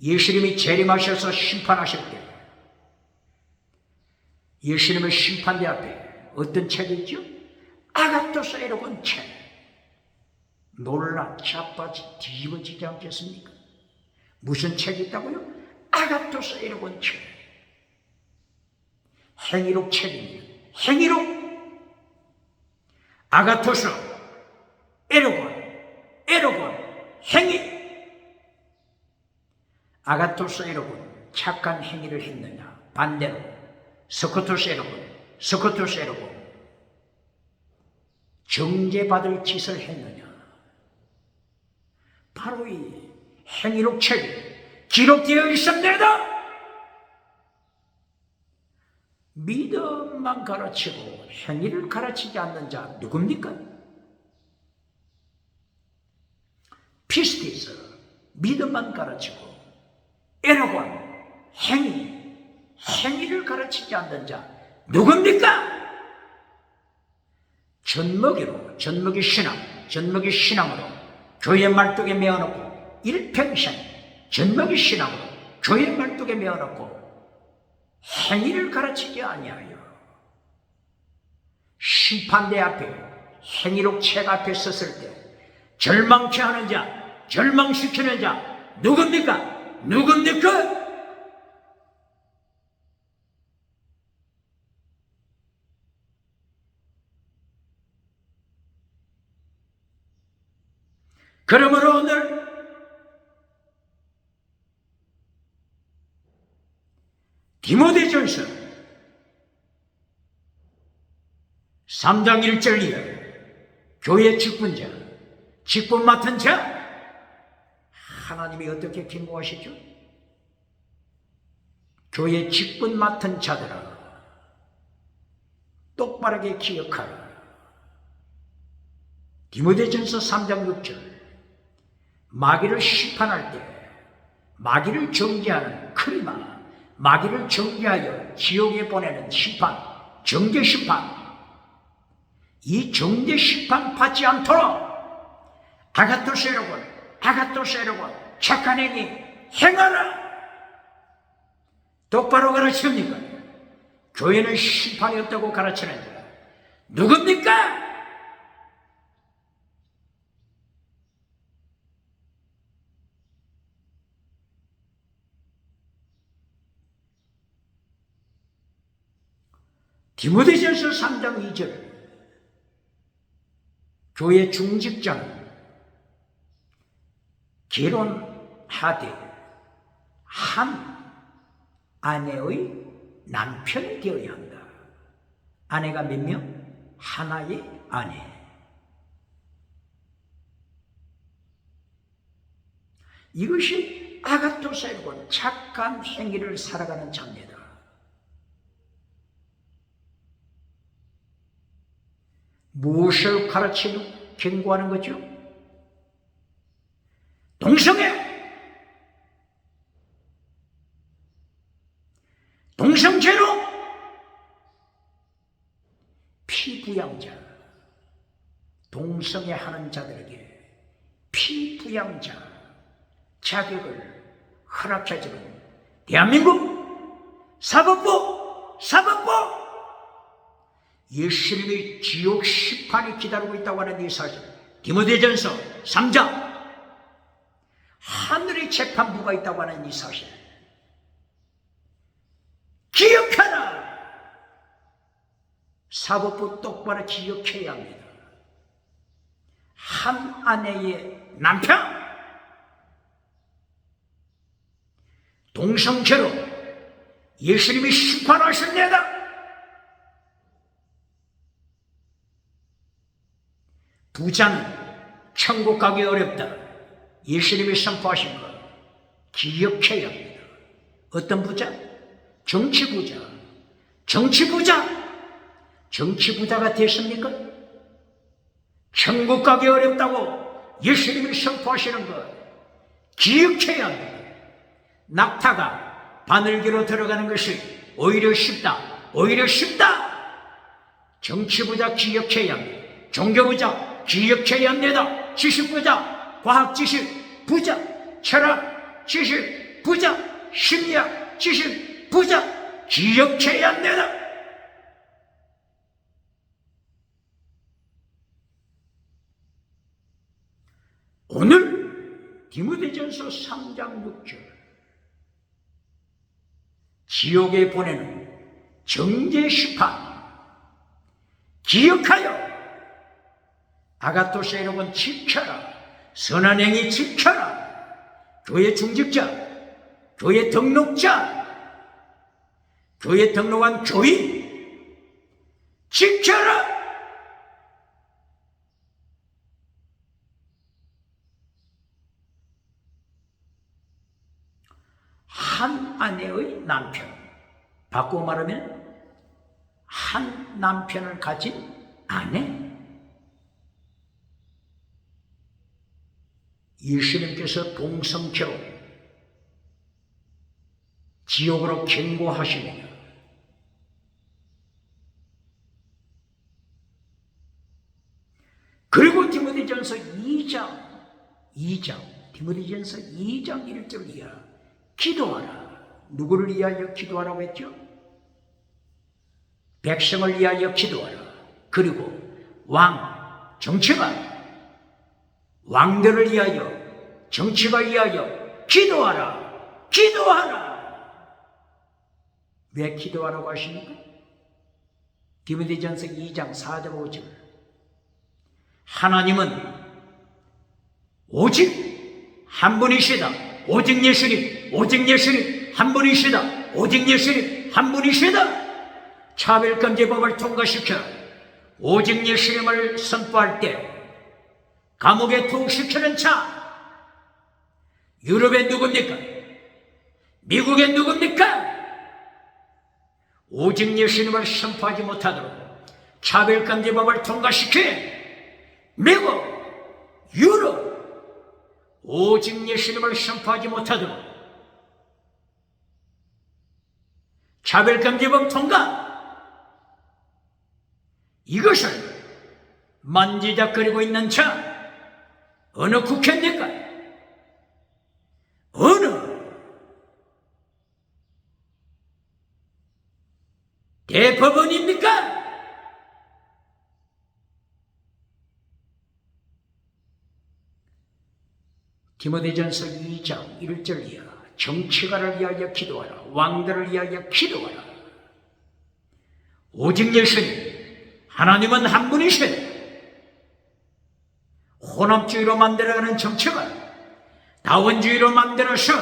예수님이 재림하셔서 심판하실 때 예수님의 심판대 앞에 어떤 책이 있죠? 아가토스 에로콘 책. 놀라 자빠지 뒤집어지지 않겠습니까? 무슨 책이 있다고요? 아가토스 에로콘 책. 행위록 책입니다. 행위록. 아가토스 에로콘, 에로콘 행위. 아가토스 에로콘 착한 행위를 했느냐, 반대로 스코토스 에로콘, 스코토스 에로콘 정죄받을 짓을 했느냐. 바로 이 행위록 책에 기록되어 있습니다. 믿음만 가르치고 행위를 가르치지 않는 자 누굽니까? 피스티스, 믿음만 가르치고 에너곤, 행위를 가르치지 않는 자 누굽니까? 젖먹이 신앙으로 교회 말뚝에 메어놓고 일평생 젖먹이 신앙으로 교회 말뚝에 메어놓고 행위를 가르치지 아니하여 심판대 앞에 행위록 책 앞에 섰을 때 절망케 하는 자, 절망시키는 자 누굽니까? 그러므로 오늘 디모데전서 3장 1절 이하 교회 직분자, 직분 맡은 자 하나님이 어떻게 경고하시죠? 교회 직분 맡은 자들아 똑바르게 기억하라. 디모데전서 3장 6절 마귀를 심판할 때 마귀를 정죄하는 크리마, 마귀를 정죄하여 지옥에 보내는 심판, 정죄 심판, 이 정죄 심판 받지 않도록 아가토스 여러분 착한 행위 행하라. 똑바로 가르칩니까? 교회는 심판이 없다고 가르치는 자 누굽니까? 디모데전서 3장 2절 교회 중직자는 결혼하되 한 아내의 남편이 되어야 한다. 아내가 몇 명? 하나의 아내. 이것이 아가토스이고 착한 행위를 살아가는 자입니다. 무엇을 가르치는, 경고하는 거죠? 동성죄로 피부양자, 동성애 하는 자들에게 피부양자 자격을 허락해주는 대한민국 사법부 예수님의 지옥 심판이 기다리고 있다고 하는 이 사실, 디모데전서 3장 하늘의 재판부가 있다고 하는 이 사실 기억하라. 사법부 똑바로 기억해야 합니다. 한 아내의 남편 동성죄로 예수님이 심판하십니다. 부자는 천국 가기 어렵다. 예수님이 선포하신 것 기억해야 합니다. 어떤 부자? 정치부자가 됐습니까? 천국 가기 어렵다고 예수님이 선포하시는 것 기억해야 합니다. 낙타가 바늘기로 들어가는 것이 오히려 쉽다. 정치부자 기억해야 합니다. 종교부자 기억해야 합니다. 지식부자, 과학지식 부자, 철학 지식 부자, 심리학 지식 부자 기억해야 합니다. 오늘 디모데전서 3장 6절 지옥에 보내는 정죄 심판 기억하여 아가토스 여러분 지켜라. 선한 행위 지켜라. 교회 중직자, 교회 등록자, 교회 등록한 교인 지켜라. 한 아내의 남편, 바꾸어 말하면 한 남편을 가진 아내. 예수님께서 동성결혼 지옥으로 경고하십니다. 그리고 디모데전서 2장 디모데전서 2장 1절 이하 기도하라. 누구를 위하여 기도하라고 했죠? 백성을 위하여 기도하라. 그리고 왕들을 위하여, 정치가 위하여 기도하라. 왜 기도하라고 하십니까? 디모데전서 2장 4절 5절 하나님은 오직 한 분이시다. 오직 예수님 한 분이시다. 오직 예수님 한 분이시다. 차별금지법을 통과시켜 오직 예수님을 선포할 때 감옥에 투옥시키는 자, 유럽엔 누굽니까? 미국엔 누굽니까? 오직 예수님을 선포하지 못하도록 차별금지법을 통과시켜 미국, 유럽, 오직 예수님을 선포하지 못하도록 차별금지법 통과, 이것을 만지작거리고 있는 자, 어느 국회입니까? 어느 대법원입니까? 디모데전서 2장 1절 이하 정치가를 위하여 기도하라. 왕들을 위하여 기도하라. 오직 예수님 하나님은 한 분이시다. 혼합주의로 만들어가는 정치가 다원주의로 만들어서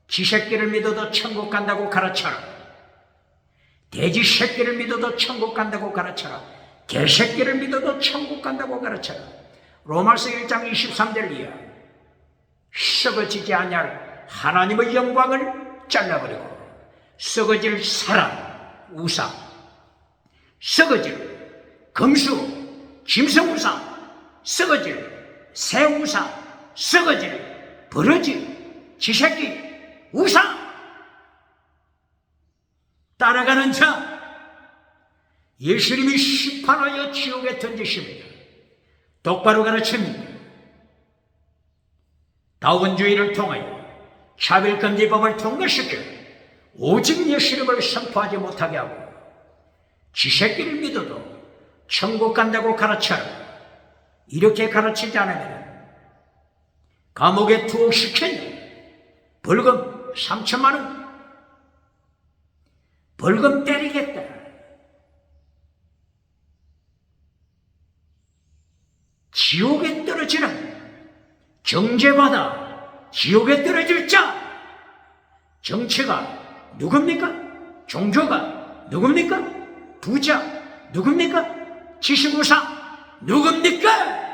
쥐새끼를 믿어도 천국 간다고 가르쳐라. 돼지 새끼를 믿어도 천국 간다고 가르쳐라. 개새끼를 믿어도 천국 간다고 가르쳐라. 로마서 1장 23절 이하 썩어지지 아니할 하나님의 영광을 잘라버리고 썩어질 사람, 우상, 썩어질 금수, 짐승 우상, 썩어질 새 우상, 썩어질 버러지, 쥐새끼, 우상 따라가는 자, 예수님이 심판하여 지옥에 던지십니다. 똑바로 가르칩니다. 다원주의를 통하여 차별금지법을 통과시켜 오직 예수님을 선포하지 못하게 하고 쥐새끼를 믿어도 천국 간다고 가르쳐라. 이렇게 가르치지 않으면 감옥에 투옥시켰네. 벌금 3천만 원 벌금 때리겠다. 지옥에 떨어지는 정죄받아 지옥에 떨어질 자, 정치가 누굽니까? 종교가 누굽니까? 부자 누굽니까? 지식우상 누굽니까?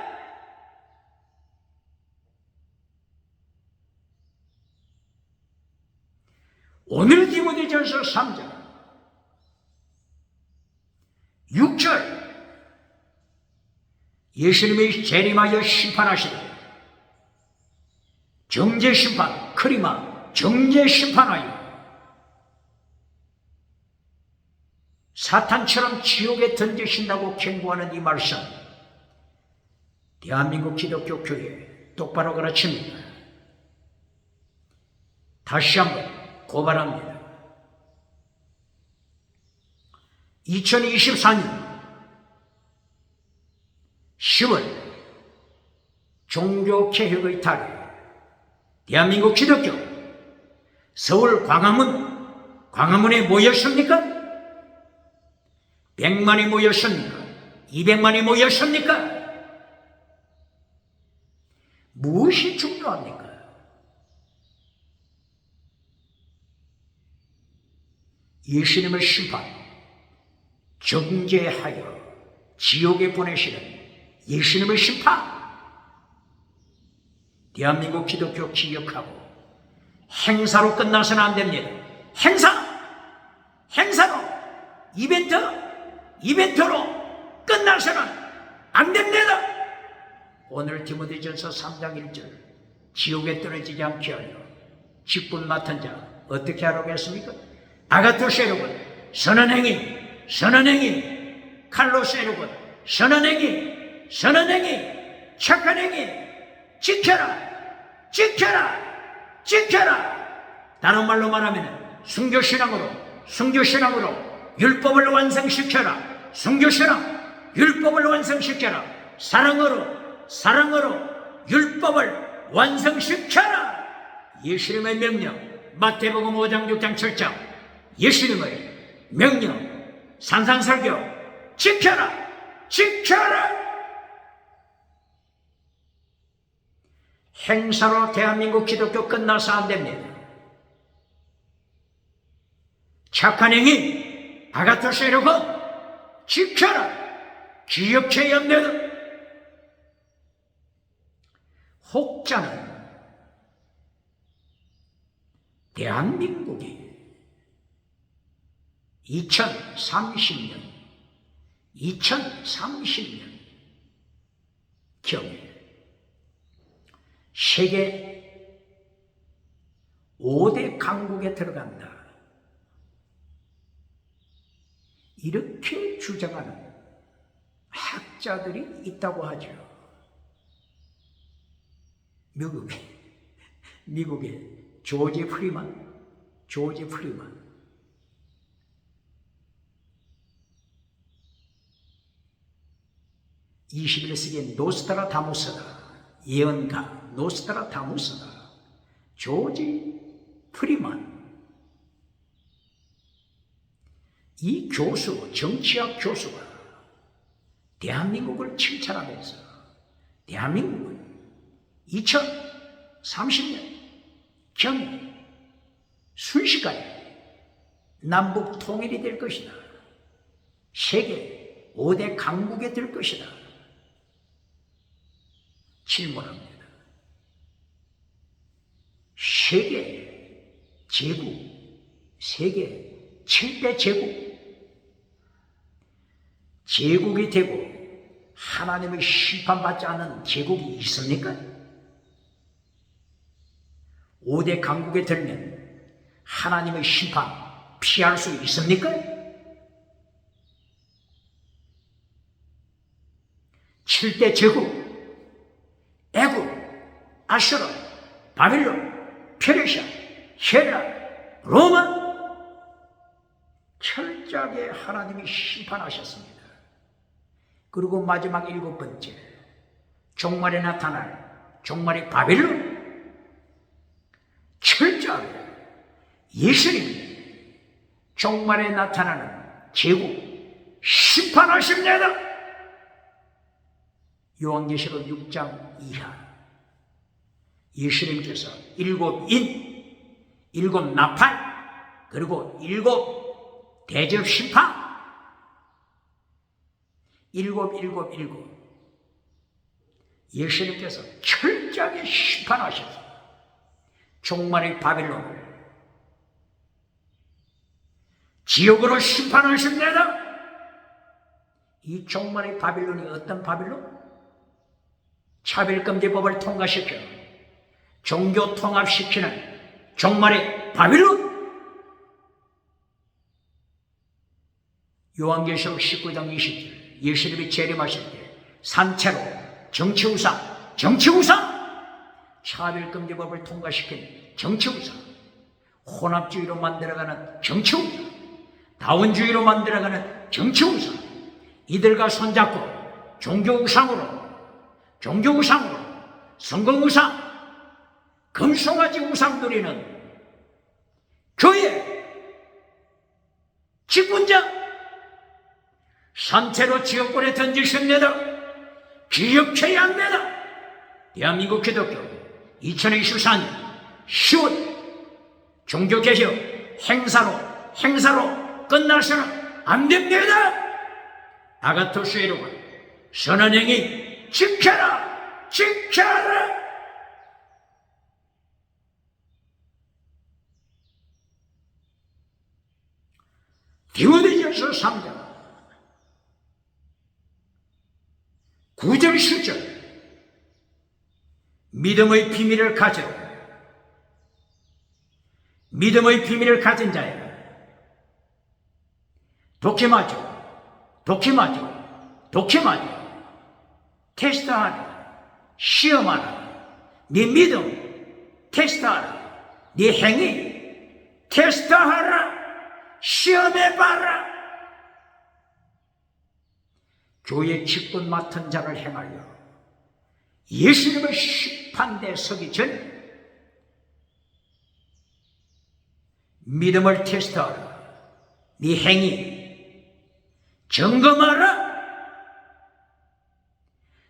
오늘 디모데전서 3장 6절 예수님이 재림하여 심판하시되 정죄심판, 크리마, 정죄심판하여 사탄처럼 지옥에 던지신다고 경고하는 이 말씀, 대한민국 기독교 교회 똑바로 가르칩니다. 다시 한번 고발합니다. 2024년 10월 종교개혁의 달, 대한민국 기독교 서울 광화문에 모였습니까? 100만이 모였습니까? 200만이 모였습니까? 무엇이 중요합니까? 예수님의 심판, 정죄하여 지옥에 보내시는 예수님의 심판, 대한민국 기독교 기억하고 행사로 끝나서는 안 됩니다. 행사로 이벤트로 끝나서는 안 됩니다. 오늘 디모데전서 3장 1절 지옥에 떨어지지 않게 하려 직분 맡은 자 어떻게 하라고 했습니까? 아가토스 여러분 선한 행위 칼로스 여러분 선한 행위 착한 행위 지켜라. 다른 말로 말하면 순교신앙으로 율법을 완성시켜라. 율법을 완성시켜라. 사랑으로 율법을 완성시켜라. 예수님의 명령 마태복음 5장 6장 7장 예수님의 명령 산상설교 지켜라. 행사로 대한민국 기독교 끝나서 안 됩니다. 착한 행위 아가토스 여러분 지켜라. 기억해야 합니다. 혹자는 대한민국이 2030년 경에 세계 5대 강국에 들어간다. 이렇게 주장하는 학자들이 있다고 하죠. 미국의 조지 프리만 21세기의 노스트라다무스다. 예언가 노스트라다무스다. 조지 프리만 이 정치학 교수가 대한민국을 칭찬하면서 대한민국은 2030년 경에 순식간에 남북 통일이 될 것이다. 세계 5대 강국에 될 것이다. 질문합니다. 세계 7대 제국이 되고 하나님의 심판받지 않은 제국이 있습니까? 5대 강국에 들면 하나님의 심판 피할 수 있습니까? 7대 제국 애굽, 아수르, 바빌론, 페르시아, 헬라, 로마 철저하게 하나님이 심판하셨습니다. 그리고 마지막 7번째 종말에 나타날 종말의 바빌론 철저하게 예수님이 종말에 나타나는 제국 심판하십니다. 요한계시록 6장 이하 예수님께서 7인, 7 나팔, 그리고 7 대접 심판 7 예수님께서 철저하게 심판하셔서 종말의 바빌론을 지옥으로 심판하십니다. 이 종말의 바빌론이 어떤 바빌론? 차별금지법을 통과시켜 종교 통합시키는 종말의 바빌론. 요한계시록 19장 20절 예수님이 재림하실 때 산채로 정치우상 차별금지법을 통과시킨 정치우상, 혼합주의로 만들어가는 정치우상, 다원주의로 만들어가는 정치우상, 이들과 손잡고 종교우상으로 성공우상, 금송아지 우상 누리는 교회 직분자 산채로 지옥불에 던지십니다. 기억해야 합니다. 대한민국 기독교 2024년 10월 종교개혁 행사로 끝나서는 안 됩니다. 아가토스 여러분, 선한 행위 지켜라. 디모데전서 2절에서 3절, 9절 10절, 믿음의 비밀을 가져, 믿음의 비밀을 가진 자야. 독해마죠, 테스트하라, 시험하라. 네 믿음 테스트하라, 네 행위 테스트하라, 시험해봐라. 교회 직분 맡은 자를 행하여 예수님의 심판대에 서기 전에 믿음을 테스트하라. 네 행위 점검하라.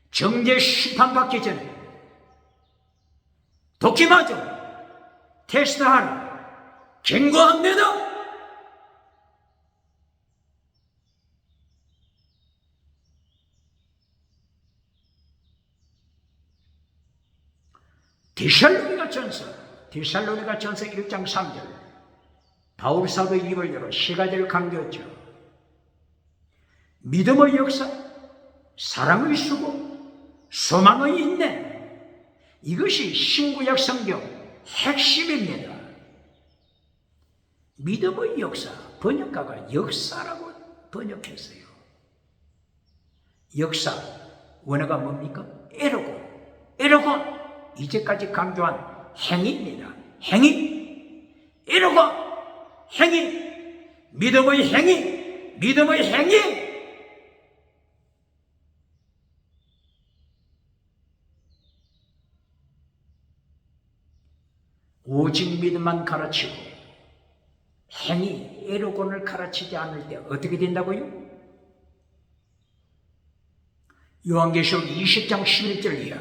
정죄 심판받기 전에 독침하죠, 테스트하라, 경고합니다. 데살로니가 전서 1장 3절, 바울 사도의 입을 열어 세 가지를 강조했죠. 믿음의 역사, 사랑의 수고, 소망의 인내. 이것이 신구약 성경 핵심입니다. 믿음의 역사, 번역가가 역사라고 번역했어요. 역사, 원어가 뭡니까? 에로고, 이제까지 강조한 행위입니다. 행위, 에로고, 행위, 믿음의 행위. 오직 믿음만 가르치고 행위, 에로곤을 가르치지 않을 때 어떻게 된다고요? 요한계시록 20장 11절 이하,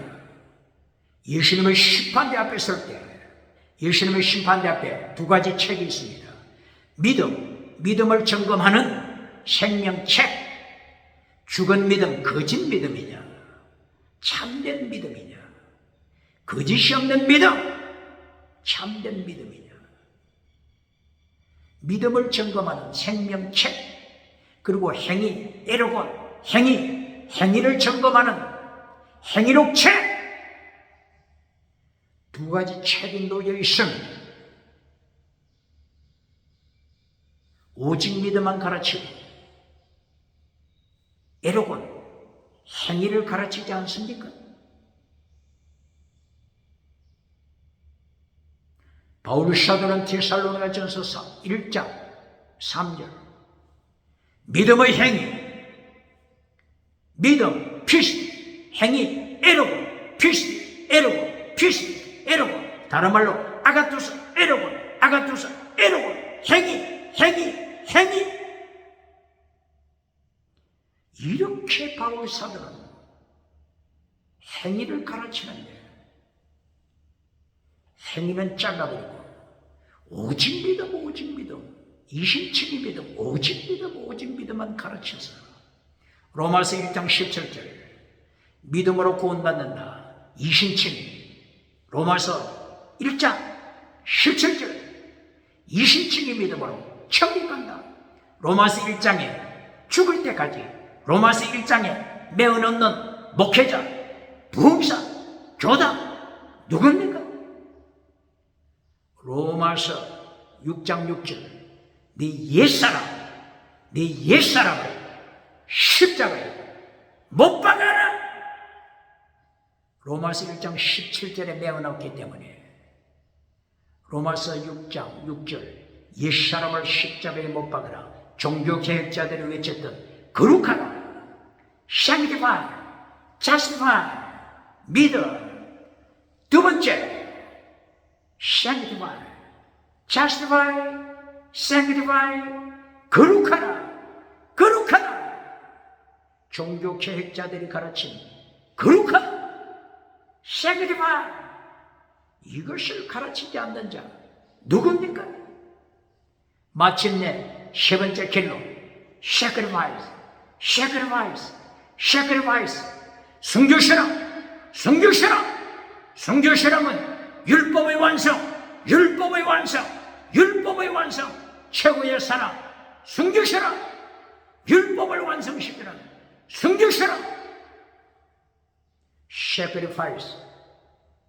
예수님의 심판대 앞에 설 때, 예수님의 심판대 앞에 두 가지 책이 있습니다. 믿음을 점검하는 생명책. 죽은 믿음, 거짓 믿음이냐, 참된 믿음이냐, 거짓이 없는 믿음, 참된 믿음이냐. 믿음을 점검하는 생명책. 그리고 행위, 에로곤, 행위를 점검하는 행위록책. 두 가지 책이 놓여 있습니다. 오직 믿음만 가르치고 에로곤, 행위를 가르치지 않습니까? 바울 사도는 데살로니가 전서 1장 3절, 믿음의 행위, 믿음, 피스트, 행위, 에로곤, 피스트, 에로곤, 피스트, 에로곤. 다른 말로 아가투스, 에로곤, 행위. 이렇게 바울 사도는 행위를 가르치는데, 행위는 잘라버리고 오직 믿음, 이신칭의 믿음, 오직 믿음만 가르쳐서 로마서 1장 17절, 믿음으로 구원받는다, 이신칭. 로마서 1장 17절, 이신칭의 믿음으로 천국 간다. 로마서 1장에 죽을 때까지, 로마서 1장에 매운 없는 목회자, 부흥사, 교당 누굽니까? 로마서 6장 6절, 네 옛사람을 십자가에 못 박아라. 로마서 1장 17절에 매어놨기 때문에 로마서 6장 6절, 옛사람을 십자가에 못 박아라. 종교개혁자들이 외쳤던 거룩하라, sanctify, justify, 믿어. 두 번째, sanctify, justify, sanctify, 거룩하라. 종교개혁자들이 가르친 거룩하라, sanctify. 이것을 가르치지 않는 자 누굽니까? 마침내 세 번째 결론, sacrifice. 순교시ram. 율법의 완성, 최고의 사랑, 순교시ram. 율법을 완성시키는 성결시라 sacrifice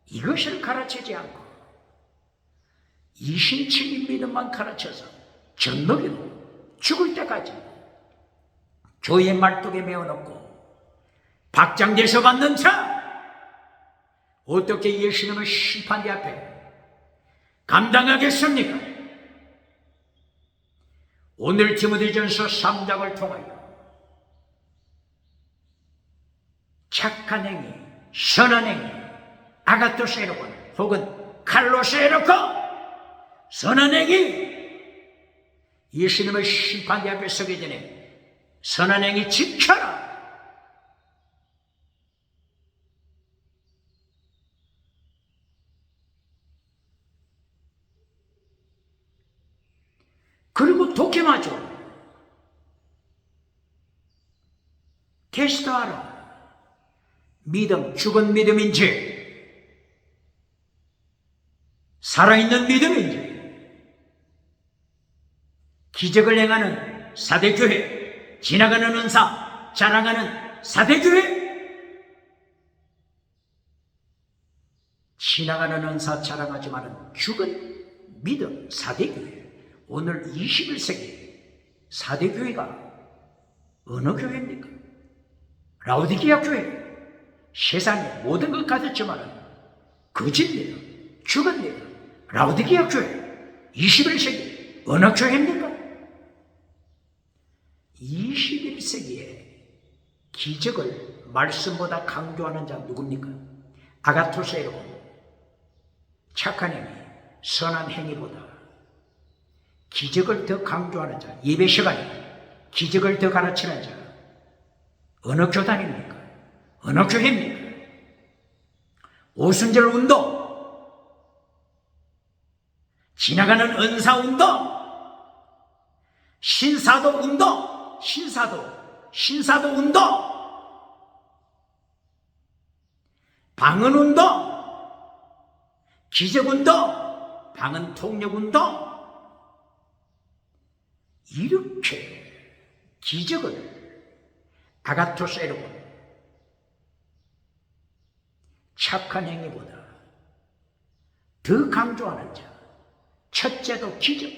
이것을 가르치지 않고 이신적인 믿음만 가르쳐서 젖먹이고 죽을 때까지 교회 말뚝에 메어놓고 박장대서 받는 자 어떻게 예수님의 심판대 앞에 감당하겠습니까? 오늘 디모데전서 3장을 통하여 착한 행위, 선한 행위, 아가토스 에로곤 혹은 칼로스 에로코 선한 행위 예수님의 심판대 앞에 서기 전에 선한 행위 지켜라. 그리고 독해마죠. 테스트하라. 믿음, 죽은 믿음인지 살아있는 믿음인지 기적을 행하는 사대교회, 지나가는 은사 자랑하는 사대교회, 지나가는 은사 자랑하지만은 죽은 믿음 사대교회. 오늘 21세기 사대교회가 어느 교회입니까? 라오디게아 교회. 세상에 모든 것 가졌지만 거짓 믿음, 죽은 믿음, 라오디게아 교회. 21세기 어느 교회입니까? 21세기에 기적을 말씀보다 강조하는 자 누굽니까? 아가토스에로 착한 행위, 선한 행위보다 기적을 더 강조하는 자, 예배 시간에 기적을 더 가르치는 자 어느 교단입니까? 어느 교회입니까? 오순절 운동, 지나가는 은사 운동, 신사도 운동, 신사도 운동, 방언 운동, 기적 운동, 방언 통역 운동. 이렇게 기적을 아가토스 에로곤 착한 행위보다 더 강조하는 자 첫째도 기적,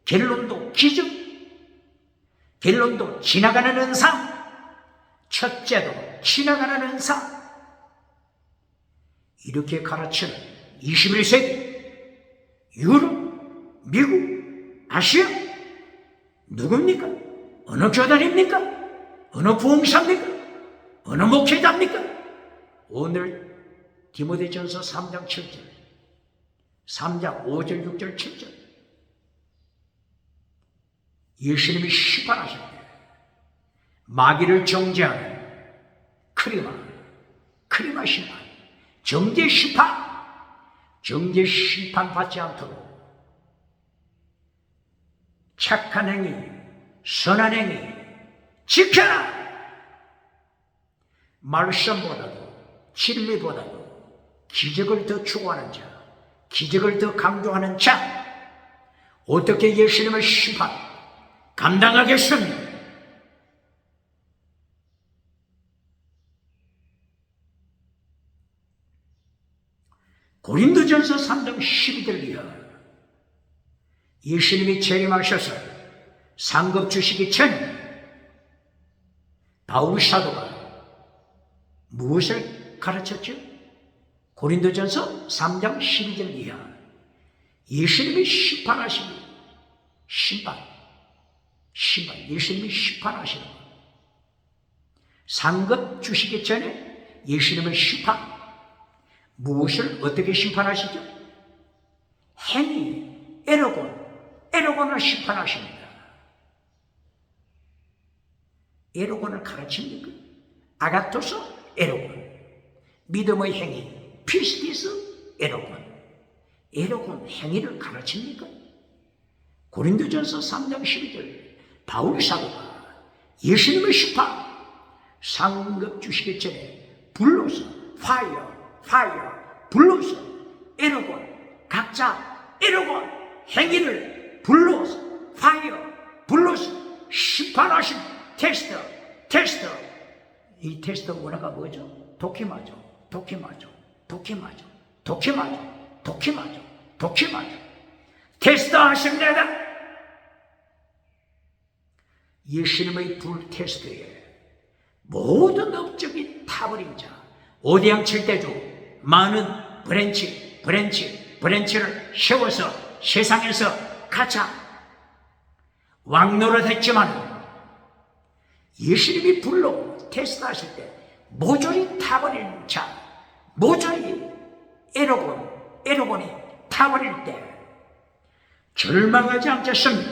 결론도 기적, 결론도 지나가는 은사, 첫째도 지나가는 은사. 이렇게 가르치는 21세기 유럽, 미국, 아시아 누굽니까? 어느 교단입니까? 어느 부흥사입니까? 어느 목회자입니까? 오늘 디모데전서 3장 7절, 3장 5절, 6절, 7절 예수님이 심판하실 때 마귀를 정죄하는 크리마 심판, 정죄 심판 받지 않도록 착한 행위, 선한 행위 지켜라. 말씀보다도 진리보다도 기적을 더 추구하는 자, 기적을 더 강조하는 자 어떻게 예수님의 심판 감당하겠습니까? 고린도전서 3장 12절 이하 예수님이 재림하셔서 상급 주시기 전에 바울 사도가 무엇을 가르쳤죠? 고린도전서 3장 12절 이하 예수님이 심판하시기 심판 예수님이 심판하시는 것. 상급 주시기 전에 예수님의 심판 무엇을 어떻게 심판하시죠? 행위, 에로곤을 심판하십니다. 에로곤을 가르칩니까? 아가토스 에로곤, 믿음의 행위 피스티스 에로곤 행위를 가르칩니까? 고린도전서 3장 12절 바울 사도가 예수님의 심판 상급 주시기 전에 불로서 파이어 불로서 에로곤 각자 에로곤 행위를 불로서 파이어 불로서 심판하신 테스트. 이 테스트 원어가 뭐죠? 독히마죠. 테스트 하십니다. 예수님의 불 테스트에 모든 업적이 타버린 자, 오대양 칠대주 많은 브랜치를 세워서 세상에서 가자 왕노릇했지만 예수님이 불로 테스트하실 때 모조리 타버리는 자, 모조리 에로곤이 타버릴 때 절망하지 않겠습니까?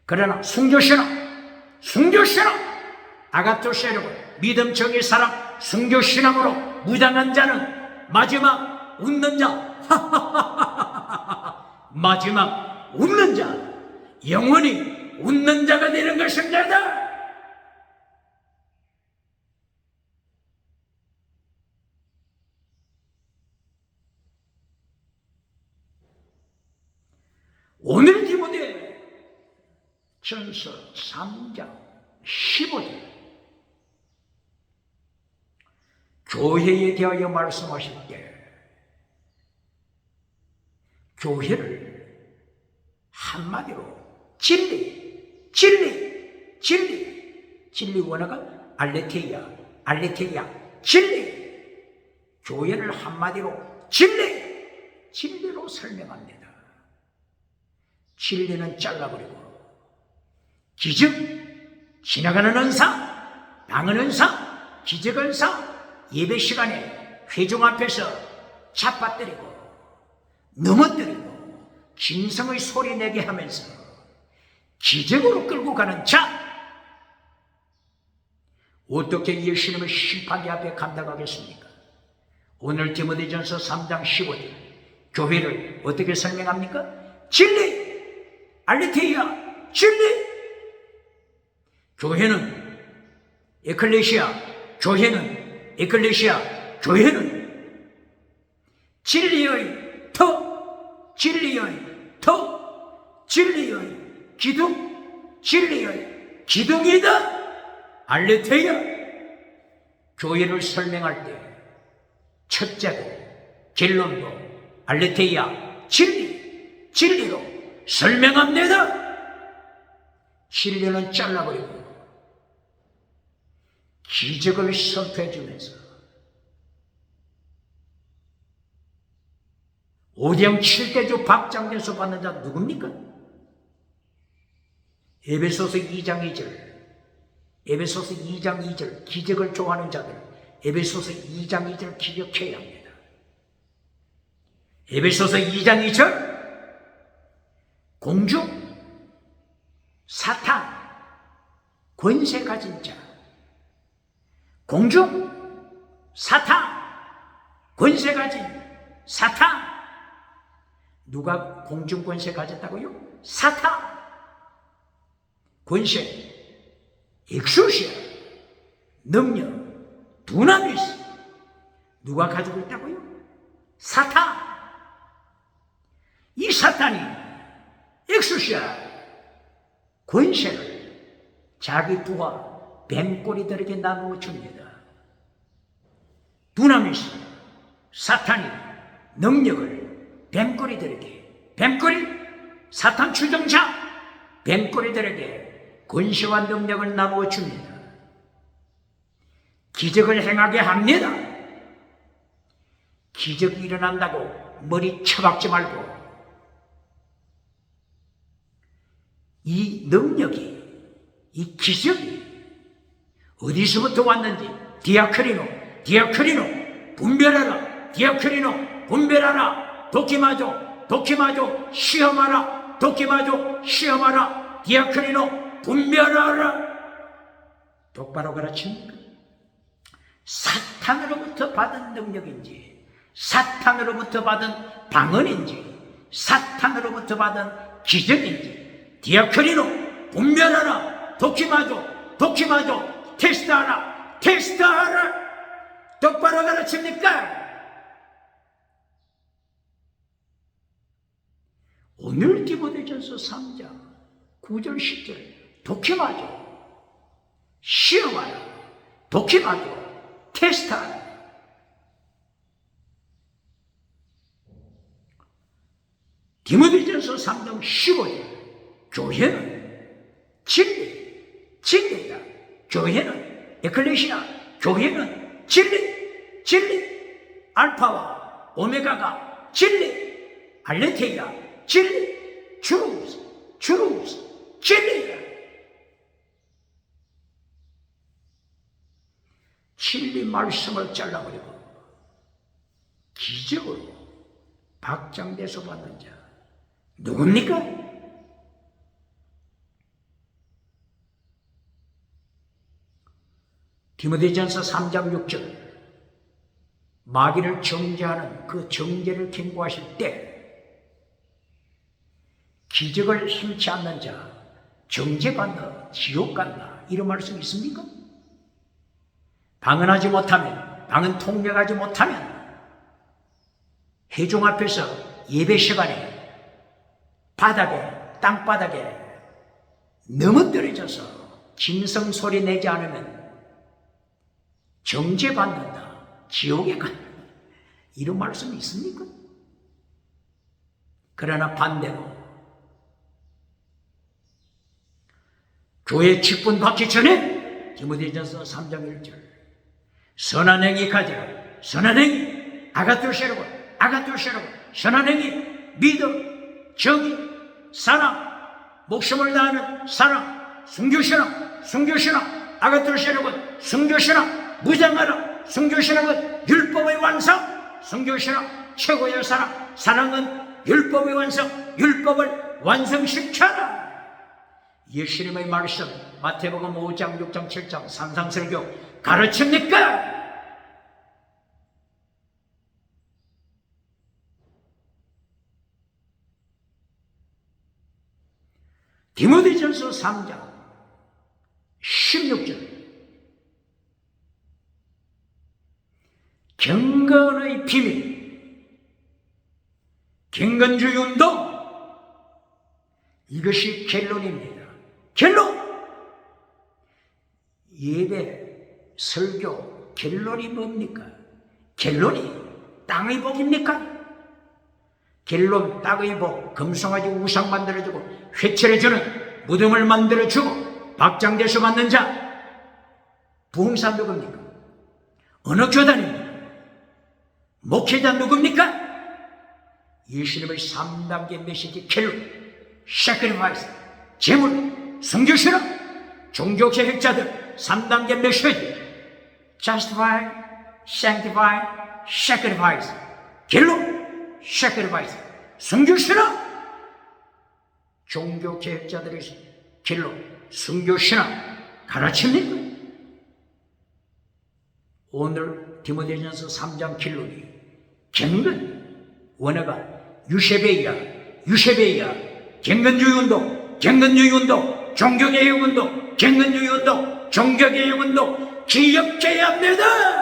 그러나 순교신앙 아가토스 믿음 정의 사랑 순교신앙으로 무당한 자는 마지막 웃는 자 마지막 웃는 자 영원히 웃는 자가 되는 것입니다. 오늘 디모데 전서 3장 15절 교회에 대하여 말씀하실 때 교회를 한마디로 진리 원어가 알레테이아 진리 교회를 한마디로 진리로 설명합니다. 진리는 잘라버리고 기적, 지나가는 은사, 방언 은사, 기적 은사, 예배 시간에 회중 앞에서 잡아뜨리고 넘어뜨리고 진성의 소리 내게 하면서 기적으로 끌고 가는 자 어떻게 예수님의 심판대 앞에 감당하겠습니까? 오늘 디모데전서 3장 15절 교회를 어떻게 설명합니까? 진리 알레테이아 진리 교회는 에클레시아 진리의 진리의 기둥이다. 알레테이아 교회를 설명할 때 첫째도 결론도 알레테이아 진리로 설명합니다. 진리는 잘라버리고 기적을 선포해주면서 오대양 7대주 박장대소 받는 자 누굽니까? 에베소서 2장 2절 기적을 좋아하는 자들 에베소서 2장 2절 기억해야 합니다. 에베소서 2장 2절 공중 사탄 권세 가진 자 공중 사탄 권세 가진 사탄 누가 공중 권세 가졌다고요? 사탄 권세 엑소시아 능력 두나미스 누가 가지고 있다고요? 사탄 이 사탄이 엑소시아 권세를 자기 부하 뱀꼬리들에게 나누어 줍니다. 두나미스 사탄이 능력을 뱀꼬리들에게 사탄 추종자 뱀꼬리들에게 권세와 능력을 나누어 줍니다. 기적을 행하게 합니다. 기적이 일어난다고 머리 쳐박지 말고 이 능력이 이 기적이 어디서부터 왔는지 디아크리노 분별하라 도키마조 시험하라 디아크리노 분별하라 똑바로 가르칩니까? 사탄으로부터 받은 능력인지 사탄으로부터 받은 방언인지 사탄으로부터 받은 기적인지 디아크리노 분별하라 도키마조 테스트하라 똑바로 가르칩니까? 오늘 디모데전서 3장 9절 10절 독해마죠. 시험하라. 독해마죠. 테스트하라. 디모데전서 3장 15절 교회는 진리다. 교회는 에클레시아, 교회는 진리. 알파와 오메가가 진리, 알레테이아 진리, truth 진리야. 진리 말씀을 잘라버리고 기적으로 박장대소 받는 자 누굽니까? 디모데전서 3장 6절 마귀를 정죄하는 그 정죄를 경고하실 때 기적을 힘치 않는 자 정죄받나 지옥 간다 이런 말씀 있습니까? 방언하지 못하면 방언 통역하지 못하면 회중 앞에서 예배 시간에 바닥에 땅바닥에 넘어뜨려져서 짐승 소리 내지 않으면 정죄받는다 지옥에 간다 이런 말씀이 있습니까? 그러나 반대로 교회 직분 받기 전에 디모데전서 3장 1절 선한 행위 가지라 선한 행위 아가토시라고 선한 행위 믿음 정의 사랑 목숨을 다하는 사랑 순교신앙 아가토시라고 순교신앙 무장하라 순교신앙은 율법의 완성 순교신앙 최고의 사랑은 율법의 완성 율법을 완성시켜라. 예수님의 말씀 마태복음 5장 6장 7장 산상설교 가르칩니까? 디모데전서 3장 16절 경건의 비밀 경건주의 운동 이것이 결론입니다. 결론! 예배, 설교, 결론이 뭡니까? 결론이 땅의 복입니까? 결론, 땅의 복, 금송아지 우상 만들어주고 회칠해주는 무덤을 만들어주고 박장대소 받는 자 부흥사 누굽니까? 어느 교단입니까? 목회자 누굽니까? 예수님의 3단계 메시지 결론 sacrifice 제물 순교신앙 종교개혁자들 3단계 메시지 justify, sanctify, sacrifice 결론 sacrifice 순교신앙 종교개혁자들의 결론 순교신앙 가르칩니까? 오늘 디모데전서 3장 결론이 경건 원어가 유세베이야 경건주의 운동 종교개혁운동, 경건주의운동, 종교개혁운동 기억해야 합니다.